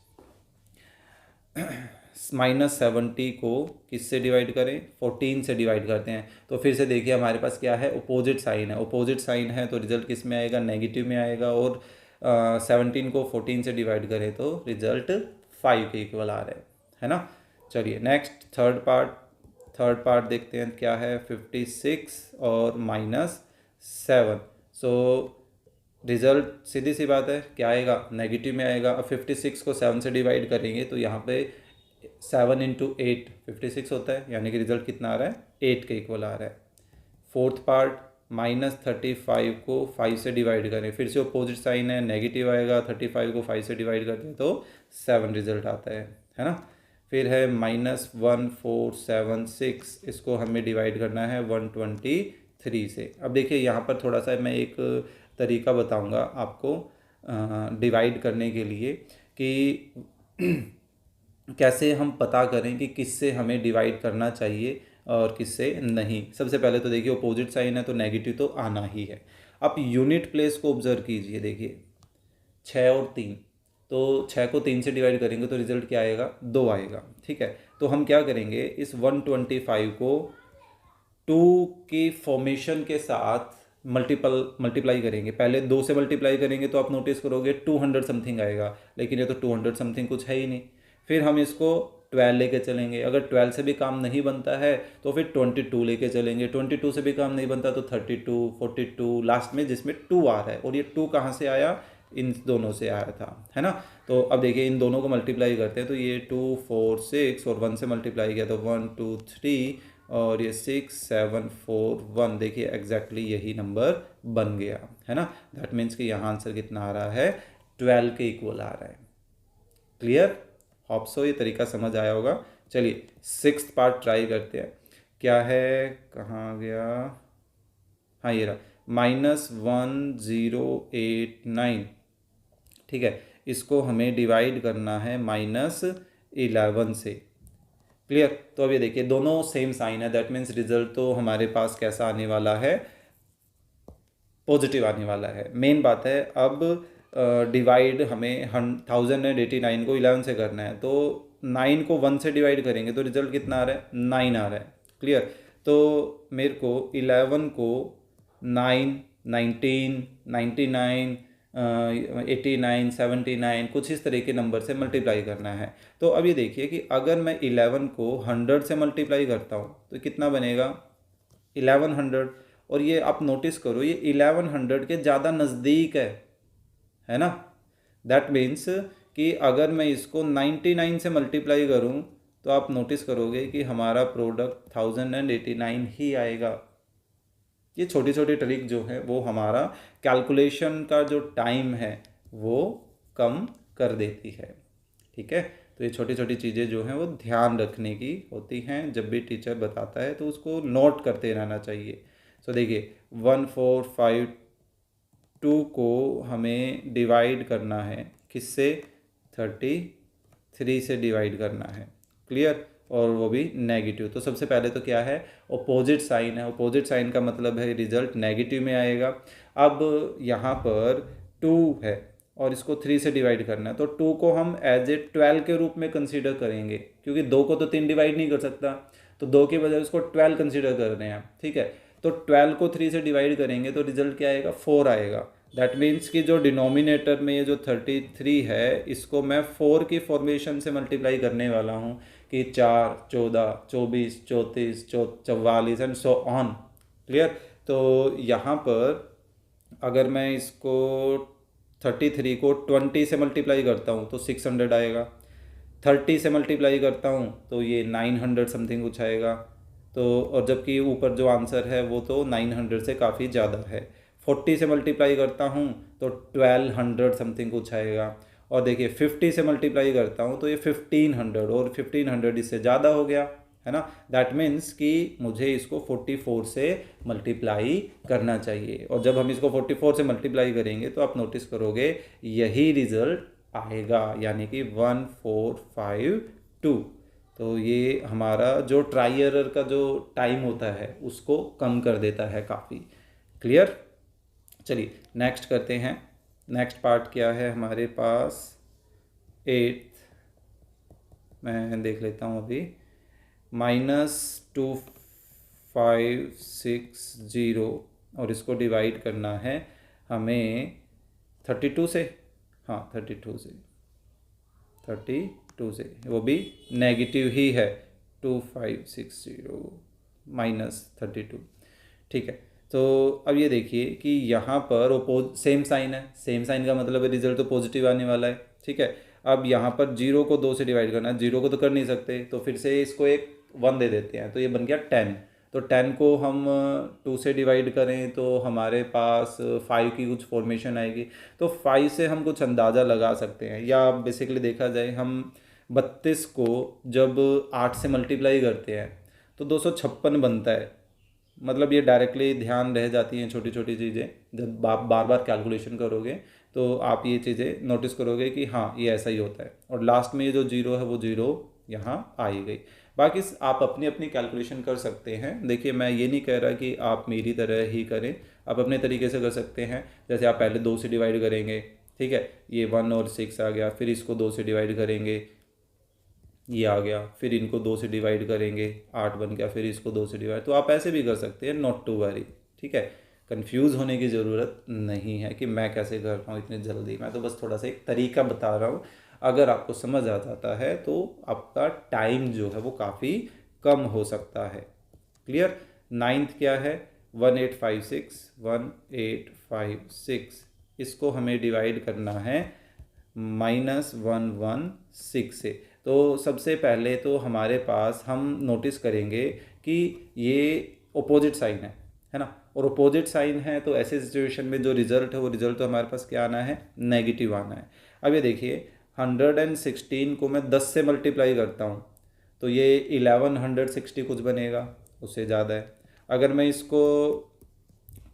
-70 को किससे डिवाइड करें, 14 से डिवाइड करते हैं। तो फिर से देखिए हमारे पास क्या है, अपोजिट साइन है। अपोजिट साइन है तो रिजल्ट किस में आएगा, नेगेटिव में आएगा, और 17 को 14 से डिवाइड करें तो रिजल्ट 5 के इक्वल आ रहा है ना। चलिए नेक्स्ट थर्ड पार्ट देखते हैं क्या है, 56 और -7। सो रिजल्ट सीधी सी बात है क्या आएगा, नेगेटिव में आएगा। अब 56 को 7 से डिवाइड करेंगे तो यहाँ पे 7 × 8 56 होता है, यानी कि रिजल्ट कितना आ रहा है, 8 के इक्वल आ रहा है। फोर्थ पार्ट -35 को 5 से डिवाइड करें, फिर से अपोजिट साइन है, नेगेटिव आएगा। 35 को 5 से डिवाइड करते हैं तो 7 रिजल्ट आता है ना। फिर है -1476, इसको हमें डिवाइड करना है 123 से। अब देखिए यहाँ पर थोड़ा सा मैं एक तरीका बताऊँगा आपको डिवाइड करने के लिए, कि कैसे हम पता करें कि किससे हमें डिवाइड करना चाहिए और किससे नहीं। सबसे पहले तो देखिए अपोजिट साइन है तो नेगेटिव तो आना ही है। आप यूनिट प्लेस को ऑब्जर्व कीजिए, देखिए 6 और 3, तो 6 को 3 से डिवाइड करेंगे तो रिजल्ट क्या आएगा, 2 आएगा। ठीक है, तो हम क्या करेंगे, इस 125 को 2 की फॉर्मेशन के साथ मल्टीप्लाई करेंगे। पहले 2 से मल्टीप्लाई करेंगे तो आप नोटिस करोगे 200 समथिंग आएगा, लेकिन ये तो 200 समथिंग कुछ है ही नहीं। फिर हम इसको 12 लेके चलेंगे, अगर 12 से भी काम नहीं बनता है तो फिर 22 लेके चलेंगे, 22 से भी काम नहीं बनता तो 32, 42, लास्ट में जिसमें 2 आ रहा है। और ये 2 कहाँ से आया, इन दोनों से आया था, है ना। तो अब देखिए इन दोनों को मल्टीप्लाई करते हैं, तो ये 2, 4, 6 और 1 से मल्टीप्लाई किया तो 1, 2, 3 और ये 6, 7, 4, 1, देखिए एग्जैक्टली यही नंबर बन गया, है ना। दैट मीन्स कि यहाँ आंसर कितना आ रहा है, 12 के इक्वल आ रहा है। क्लियर, होप सो ये तरीका समझ आया होगा। चलिए 6th पार्ट ट्राई करते हैं, क्या है, कहाँ गया, हाँ ये रहा, -1089। ठीक है, इसको हमें डिवाइड करना है -11 से। क्लियर, तो अब ये देखिए दोनों सेम साइन है, दैट मीन्स रिजल्ट तो हमारे पास कैसा आने वाला है, पॉजिटिव आने वाला है। मेन बात है अब डिवाइड हमें 1089 को 11 से करना है, तो 9 को 1 से डिवाइड करेंगे तो रिजल्ट कितना आ रहा है, 9 आ रहा है। क्लियर, तो मेरे को 11 को 9, 19, 99, 89, 79 कुछ इस तरह के नंबर से मल्टीप्लाई करना है। तो अब ये देखिए कि अगर मैं 11 को 100 से मल्टीप्लाई करता हूँ तो कितना बनेगा, 1100। और ये आप नोटिस करो ये 1100 के ज़्यादा नज़दीक है ना। दैट मीन्स कि अगर मैं इसको 99 से मल्टीप्लाई करूँ तो आप नोटिस करोगे कि हमारा प्रोडक्ट 1089 ही आएगा। ये छोटी छोटी ट्रिक जो है वो हमारा कैलकुलेशन का जो टाइम है वो कम कर देती है। ठीक है, तो ये छोटी छोटी चीज़ें जो हैं वो ध्यान रखने की होती हैं, जब भी टीचर बताता है तो उसको नोट करते रहना चाहिए। सो देखिए 1452 को हमें डिवाइड करना है किससे, 33 से डिवाइड करना है। क्लियर, और वो भी नेगेटिव। तो सबसे पहले तो क्या है, अपोजिट साइन है, अपोजिट साइन का मतलब है रिजल्ट नेगेटिव में आएगा। अब यहाँ पर 2 है और इसको 3 से डिवाइड करना है, तो 2 को हम एज ए 12 के रूप में कंसीडर करेंगे, क्योंकि 2 को तो 3 डिवाइड नहीं कर सकता, तो 2 के बजाय उसको 12 कंसीडर कर रहे हैं। ठीक है, तो 12 को 3 से डिवाइड करेंगे तो रिजल्ट क्या आएगा, 4 आएगा। दैट मीन्स कि जो डिनोमिनेटर में ये जो 33 है इसको मैं 4 की फॉर्मेशन से मल्टीप्लाई करने वाला हूँ कि 4, 14, 24, 34, 44 एंड सो ऑन। क्लियर, तो यहाँ पर अगर मैं इसको 33 को 20 से मल्टीप्लाई करता हूँ तो 600 आएगा, 30 से मल्टीप्लाई करता हूँ तो ये 900 समथिंग कुछ आएगा। तो और जबकि ऊपर जो आंसर है वो तो 900 से काफ़ी ज़्यादा है। 40 से मल्टीप्लाई करता हूँ तो 1200 समथिंग कुछ आएगा। और देखिए 50 से मल्टीप्लाई करता हूँ तो ये 1500, और 1500 इससे ज़्यादा हो गया, है ना। दैट मीन्स कि मुझे इसको 44 से मल्टीप्लाई करना चाहिए, और जब हम इसको 44 से मल्टीप्लाई करेंगे तो आप नोटिस करोगे यही रिजल्ट आएगा, यानी कि 1452। तो ये हमारा जो ट्राई एरर का जो टाइम होता है उसको कम कर देता है काफ़ी। क्लियर, चलिए नेक्स्ट करते हैं। नेक्स्ट पार्ट क्या है हमारे पास, 8th मैं देख लेता हूँ अभी, -2560 और इसको डिवाइड करना है हमें 32 से, हाँ 32 से, वो भी नेगेटिव ही है, 2560 -32। ठीक है, तो अब ये देखिए कि यहाँ पर सेम साइन है, सेम साइन का मतलब है रिजल्ट तो पॉजिटिव आने वाला है। ठीक है, अब यहाँ पर 0 को 2 से डिवाइड करना है, 0 को तो कर नहीं सकते, तो फिर से इसको एक 1 दे देते हैं, तो ये बन गया 10। तो 10 को हम 2 से डिवाइड करें तो हमारे पास 5 की कुछ फॉर्मेशन आएगी, तो 5 से हम कुछ अंदाज़ा लगा सकते हैं, या बेसिकली देखा जाए हम 32 को जब 8 से मल्टीप्लाई करते हैं तो 256 बनता है। मतलब ये डायरेक्टली ध्यान रह जाती हैं छोटी छोटी चीज़ें, जब आप बार बार कैलकुलेशन करोगे तो आप ये चीज़ें नोटिस करोगे कि हाँ ये ऐसा ही होता है। और लास्ट में ये जो 0 है वो 0 यहाँ आ ही गई। बाकी आप अपनी अपनी कैलकुलेशन कर सकते हैं। देखिए मैं ये नहीं कह रहा कि आप मेरी तरह ही करें, आप अपने तरीके से कर सकते हैं। जैसे आप पहले 2 से डिवाइड करेंगे, ठीक है, ये 1 और 6 आ गया, फिर इसको 2 से डिवाइड करेंगे, ये आ गया, फिर इनको 2 से डिवाइड करेंगे, 8 बन गया, फिर इसको 2 से डिवाइड। तो आप ऐसे भी कर सकते हैं, नॉट टू वरी, ठीक है। कंफ्यूज होने की ज़रूरत नहीं है कि मैं कैसे कर रहा हूँ इतनी जल्दी, मैं तो बस थोड़ा सा एक तरीका बता रहा हूँ। अगर आपको समझ आ जाता है तो आपका टाइम जो है वो काफ़ी कम हो सकता है। क्लियर। नाइन्थ क्या है, 1856, इसको हमें डिवाइड करना है -116 से। तो सबसे पहले तो हमारे पास हम नोटिस करेंगे कि ये ओपोजिट साइन है ना, और ओपोजिट साइन है तो ऐसे सिचुएशन में जो रिजल्ट है वो रिजल्ट तो हमारे पास क्या आना है, नेगेटिव आना है। अब ये देखिए 116 को मैं 10 से मल्टीप्लाई करता हूँ तो ये 1160 कुछ बनेगा, उससे ज़्यादा है। अगर मैं इसको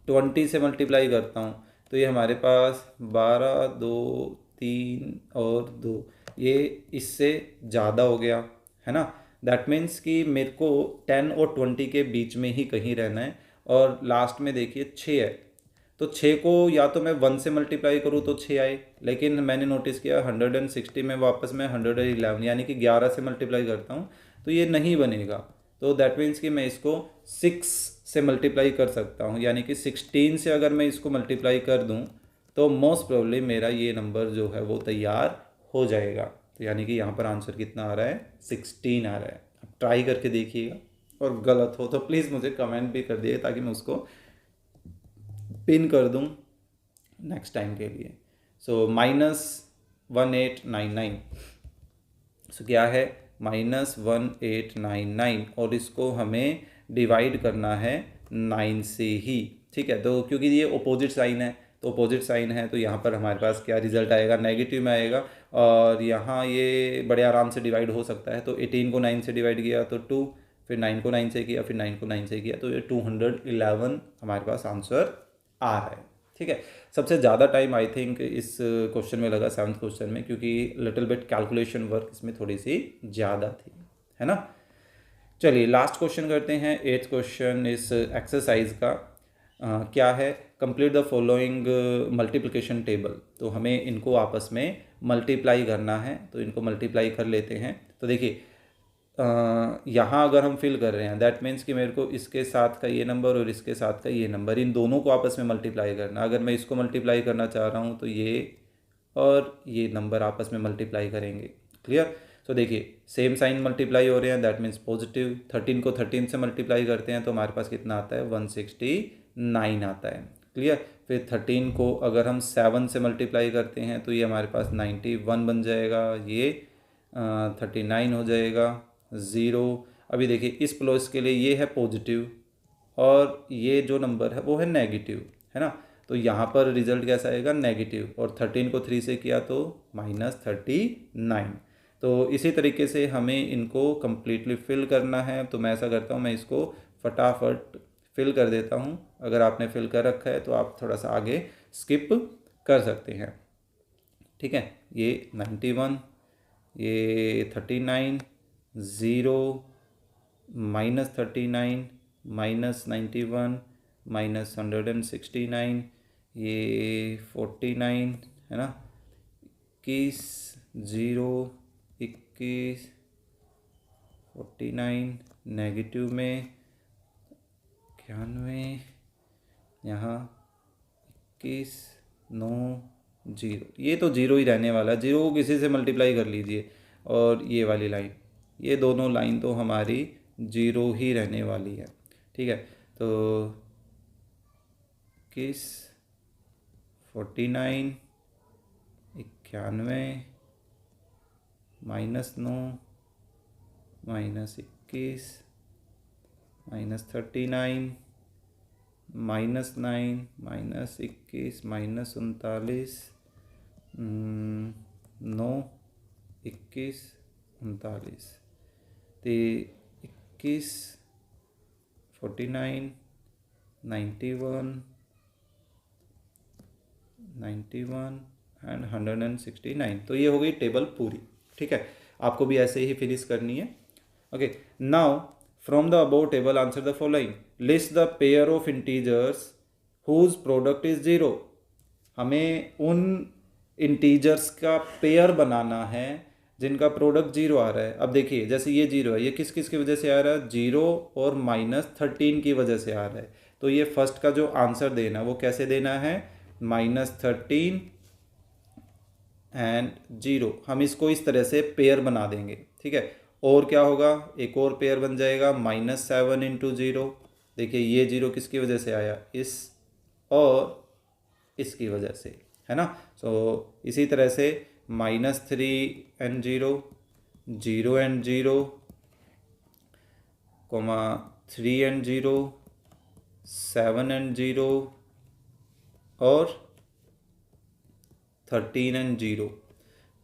20 से मल्टीप्लाई करता हूँ तो ये हमारे पास 12, 2, 3 और 2, ये इससे ज़्यादा हो गया, है ना। दैट मीन्स कि मेरे को 10 और 20 के बीच में ही कहीं रहना है। और लास्ट में देखिए 6 है, तो 6 को या तो मैं 1 से मल्टीप्लाई करूँ तो 6 आए, लेकिन मैंने नोटिस किया 160 में वापस मैं 111 यानी कि 11 से मल्टीप्लाई करता हूँ तो ये नहीं बनेगा। तो दैट मीन्स कि मैं इसको 6 से मल्टीप्लाई कर सकता हूँ, यानी कि 16 से अगर मैं इसको मल्टीप्लाई कर दूँ तो मोस्ट प्रोबेबली मेरा ये नंबर जो है वो तैयार हो जाएगा। तो यानी कि यहाँ पर आंसर कितना आ रहा है, 16 आ रहा है। अब ट्राई करके देखिएगा, और गलत हो तो प्लीज़ मुझे कमेंट भी कर दिए ताकि मैं उसको पिन कर दूँ नेक्स्ट टाइम के लिए। सो -1899, सो क्या है, -1899, और इसको हमें डिवाइड करना है 9 से ही, ठीक है। तो क्योंकि ये अपोजिट साइन है तो अपोजिट साइन है तो यहाँ पर हमारे पास क्या रिजल्ट आएगा, नेगेटिव में आएगा। और यहाँ ये बड़े आराम से डिवाइड हो सकता है। तो 18 को 9 से डिवाइड किया तो 2, फिर 9 को 9 से किया, फिर 9 को 9 से किया, तो ये 211 हमारे पास आंसर आ रहा है, ठीक है। सबसे ज़्यादा टाइम आई थिंक इस क्वेश्चन में लगा, 7th क्वेश्चन में, क्योंकि लिटिल बिट कैलकुलेशन वर्क इसमें थोड़ी सी ज़्यादा थी, है ना। चलिए लास्ट क्वेश्चन करते हैं, 8th क्वेश्चन इस एक्सरसाइज का। क्या है, complete the following multiplication table. तो हमें इनको आपस में मल्टीप्लाई करना है, तो इनको मल्टीप्लाई कर लेते हैं। तो देखिए यहाँ अगर हम फिल कर रहे हैं दैट मीन्स कि मेरे को इसके साथ का ये नंबर और इसके साथ का ये नंबर, इन दोनों को आपस में मल्टीप्लाई करना। अगर मैं इसको मल्टीप्लाई करना चाह रहा हूँ तो ये और ये नंबर आपस में मल्टीप्लाई करेंगे। क्लियर। तो देखिए सेम साइन मल्टीप्लाई हो रहे हैं, दैट मीन्स पॉजिटिव। 13 को 13 से मल्टीप्लाई करते हैं तो हमारे पास कितना आता है, 169 आता है। क्लियर। फिर 13 को अगर हम 7 से मल्टीप्लाई करते हैं तो ये हमारे पास 91 बन जाएगा, ये 39 हो जाएगा, 0। अभी देखिए इस प्लस के लिए ये है पॉजिटिव और ये जो नंबर है वो है नेगेटिव, है ना। तो यहाँ पर रिजल्ट कैसा आएगा, नेगेटिव। और 13 को 3 से किया तो -39। तो इसी तरीके से हमें इनको कम्प्लीटली फिल करना है। तो मैं ऐसा करता हूँ, मैं इसको फटाफट फिल कर देता हूँ। अगर आपने फिल कर रखा है तो आप थोड़ा सा आगे स्किप कर सकते हैं, ठीक है। ये 91, ये 39, 0, -39, -91, -169, ये 49, है ना, 21, 0, 21, 49, नेगेटिव में 91, यहाँ 21, 9, 0। ये तो 0 ही रहने वाला, 0 को किसी से मल्टीप्लाई कर लीजिए। और ये वाली लाइन, ये दोनों लाइन तो हमारी 0 ही रहने वाली है, ठीक है। तो 21, 49, 91, -9, -21, -39, -9, -21, -39, 9, 21, 39, तो 21, 49, 91, 91 एंड 169। तो ये हो गई टेबल पूरी, ठीक है। आपको भी ऐसे ही फिनिश करनी है। Okay, now from the above table answer the following, list the pair of integers whose product is zero. हमें उन इंटीजर्स का पेयर बनाना है जिनका प्रोडक्ट जीरो आ रहा है। अब देखिए जैसे ये जीरो है, ये किस किस की वजह से आ रहा है, जीरो और -13 की वजह से आ रहा है। तो ये फर्स्ट का जो आंसर देना है वो कैसे देना है, -13 एंड जीरो। हम इसको इस तरह से पेयर बना देंगे, ठीक है। और क्या होगा, एक और पेयर बन जाएगा -7 इंटू ज़ीरो। देखिए ये जीरो किसकी वजह से आया, इस और इसकी वजह से, है ना। सो इसी तरह से -3 and zero, zero and zero, comma 3 and zero, 7 and zero और 13 एंड ज़ीरो।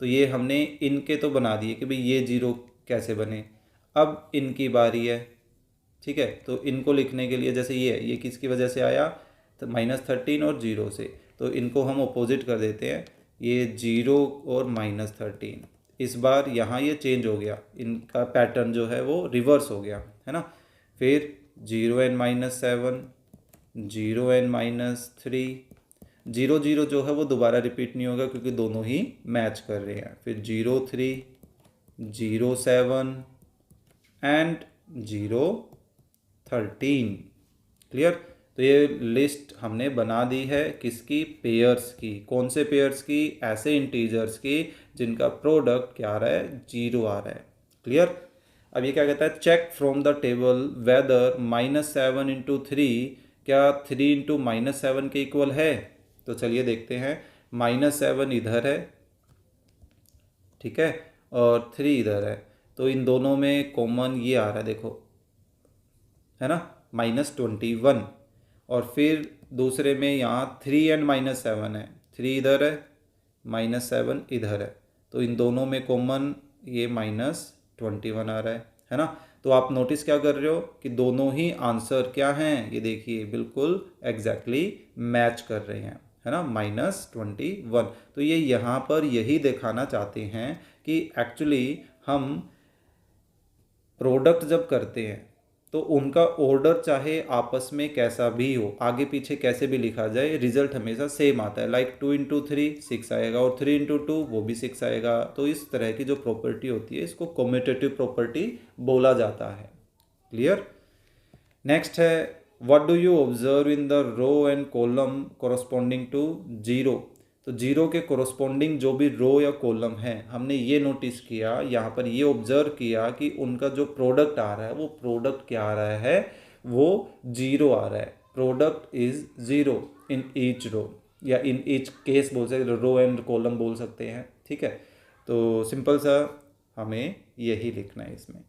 तो ये हमने इनके तो बना दिए कि भाई ये ज़ीरो कैसे बने। अब इनकी बारी है, ठीक है। तो इनको लिखने के लिए जैसे ये किसकी वजह से आया, तो -13 और ज़ीरो से। तो इनको हम अपोजिट कर देते हैं, ये ज़ीरो और -13। इस बार यहाँ ये चेंज हो गया, इनका पैटर्न जो है वो रिवर्स हो गया, है ना। फिर 0 एंड -7, 0 एंड -3, 0 0 जो है वो दोबारा रिपीट नहीं होगा क्योंकि दोनों ही मैच कर रहे हैं। फिर 0 3, 0 7 एंड 0 13। क्लियर। तो ये लिस्ट हमने बना दी है किसकी, पेयर्स की। कौन से पेयर्स की, ऐसे इंटीजर्स की जिनका प्रोडक्ट क्या आ रहा है, जीरो आ रहा है। क्लियर। अब ये क्या कहता है, check from the table whether -7 into 3 क्या 3 इंटू -7 के इक्वल है। तो चलिए देखते हैं, -7 इधर है, ठीक है, और 3 इधर है। तो इन दोनों में कॉमन ये आ रहा है, देखो, है ना, -21। और फिर दूसरे में यहाँ 3 एंड -7 है, 3 इधर है, -7 इधर है। तो इन दोनों में कॉमन ये -21 आ रहा है ना। तो आप नोटिस क्या कर रहे हो कि दोनों ही आंसर क्या हैं, ये देखिए बिल्कुल एग्जैक्टली मैच कर रहे हैं, है ना, -21। तो ये यहाँ पर यही दिखाना चाहते हैं कि एक्चुअली हम प्रोडक्ट जब करते हैं तो उनका ऑर्डर चाहे आपस में कैसा भी हो, आगे पीछे कैसे भी लिखा जाए, रिजल्ट हमेशा सेम आता है। लाइक 2 इंटू 3 6 आएगा और 3 इंटू 2 वो भी 6 आएगा। तो इस तरह की जो प्रॉपर्टी होती है इसको कम्यूटेटिव प्रॉपर्टी बोला जाता है। क्लियर। नेक्स्ट है, what do you observe in the row and column corresponding to zero. तो जीरो के कोरस्पॉन्डिंग जो भी रो या कॉलम है, हमने ये नोटिस किया, यहाँ पर ये ऑब्जर्व किया कि उनका जो प्रोडक्ट आ रहा है वो प्रोडक्ट क्या आ रहा है, वो जीरो आ रहा है। Product is zero in each row, या इन ईच केस बोल सकते, रो एंड कॉलम बोल सकते हैं, ठीक है। तो सिंपल सा हमें यही लिखना है इसमें।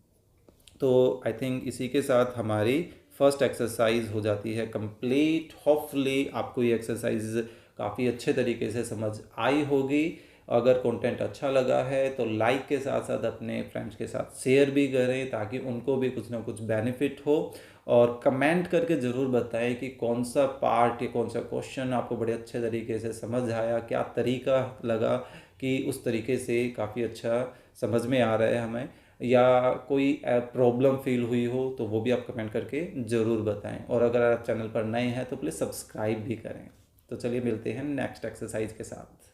तो आई थिंक इसी के साथ हमारी फर्स्ट एक्सरसाइज हो जाती है कंप्लीट। होपफुली आपको ये एक्सरसाइज काफ़ी अच्छे तरीके से समझ आई होगी। अगर कंटेंट अच्छा लगा है तो लाइक के साथ साथ अपने फ्रेंड्स के साथ शेयर भी करें ताकि उनको भी कुछ ना कुछ बेनिफिट हो। और कमेंट करके ज़रूर बताएं कि कौन सा पार्ट या कौन सा क्वेश्चन आपको बड़े अच्छे तरीके से समझ आया, क्या तरीका लगा कि उस तरीके से काफ़ी अच्छा समझ में आ रहा है हमें, या कोई प्रॉब्लम फील हुई हो तो वो भी आप कमेंट करके ज़रूर बताएं। और अगर आप चैनल पर नए हैं तो प्लीज़ सब्सक्राइब भी करें। तो चलिए मिलते हैं नेक्स्ट एक्सरसाइज के साथ।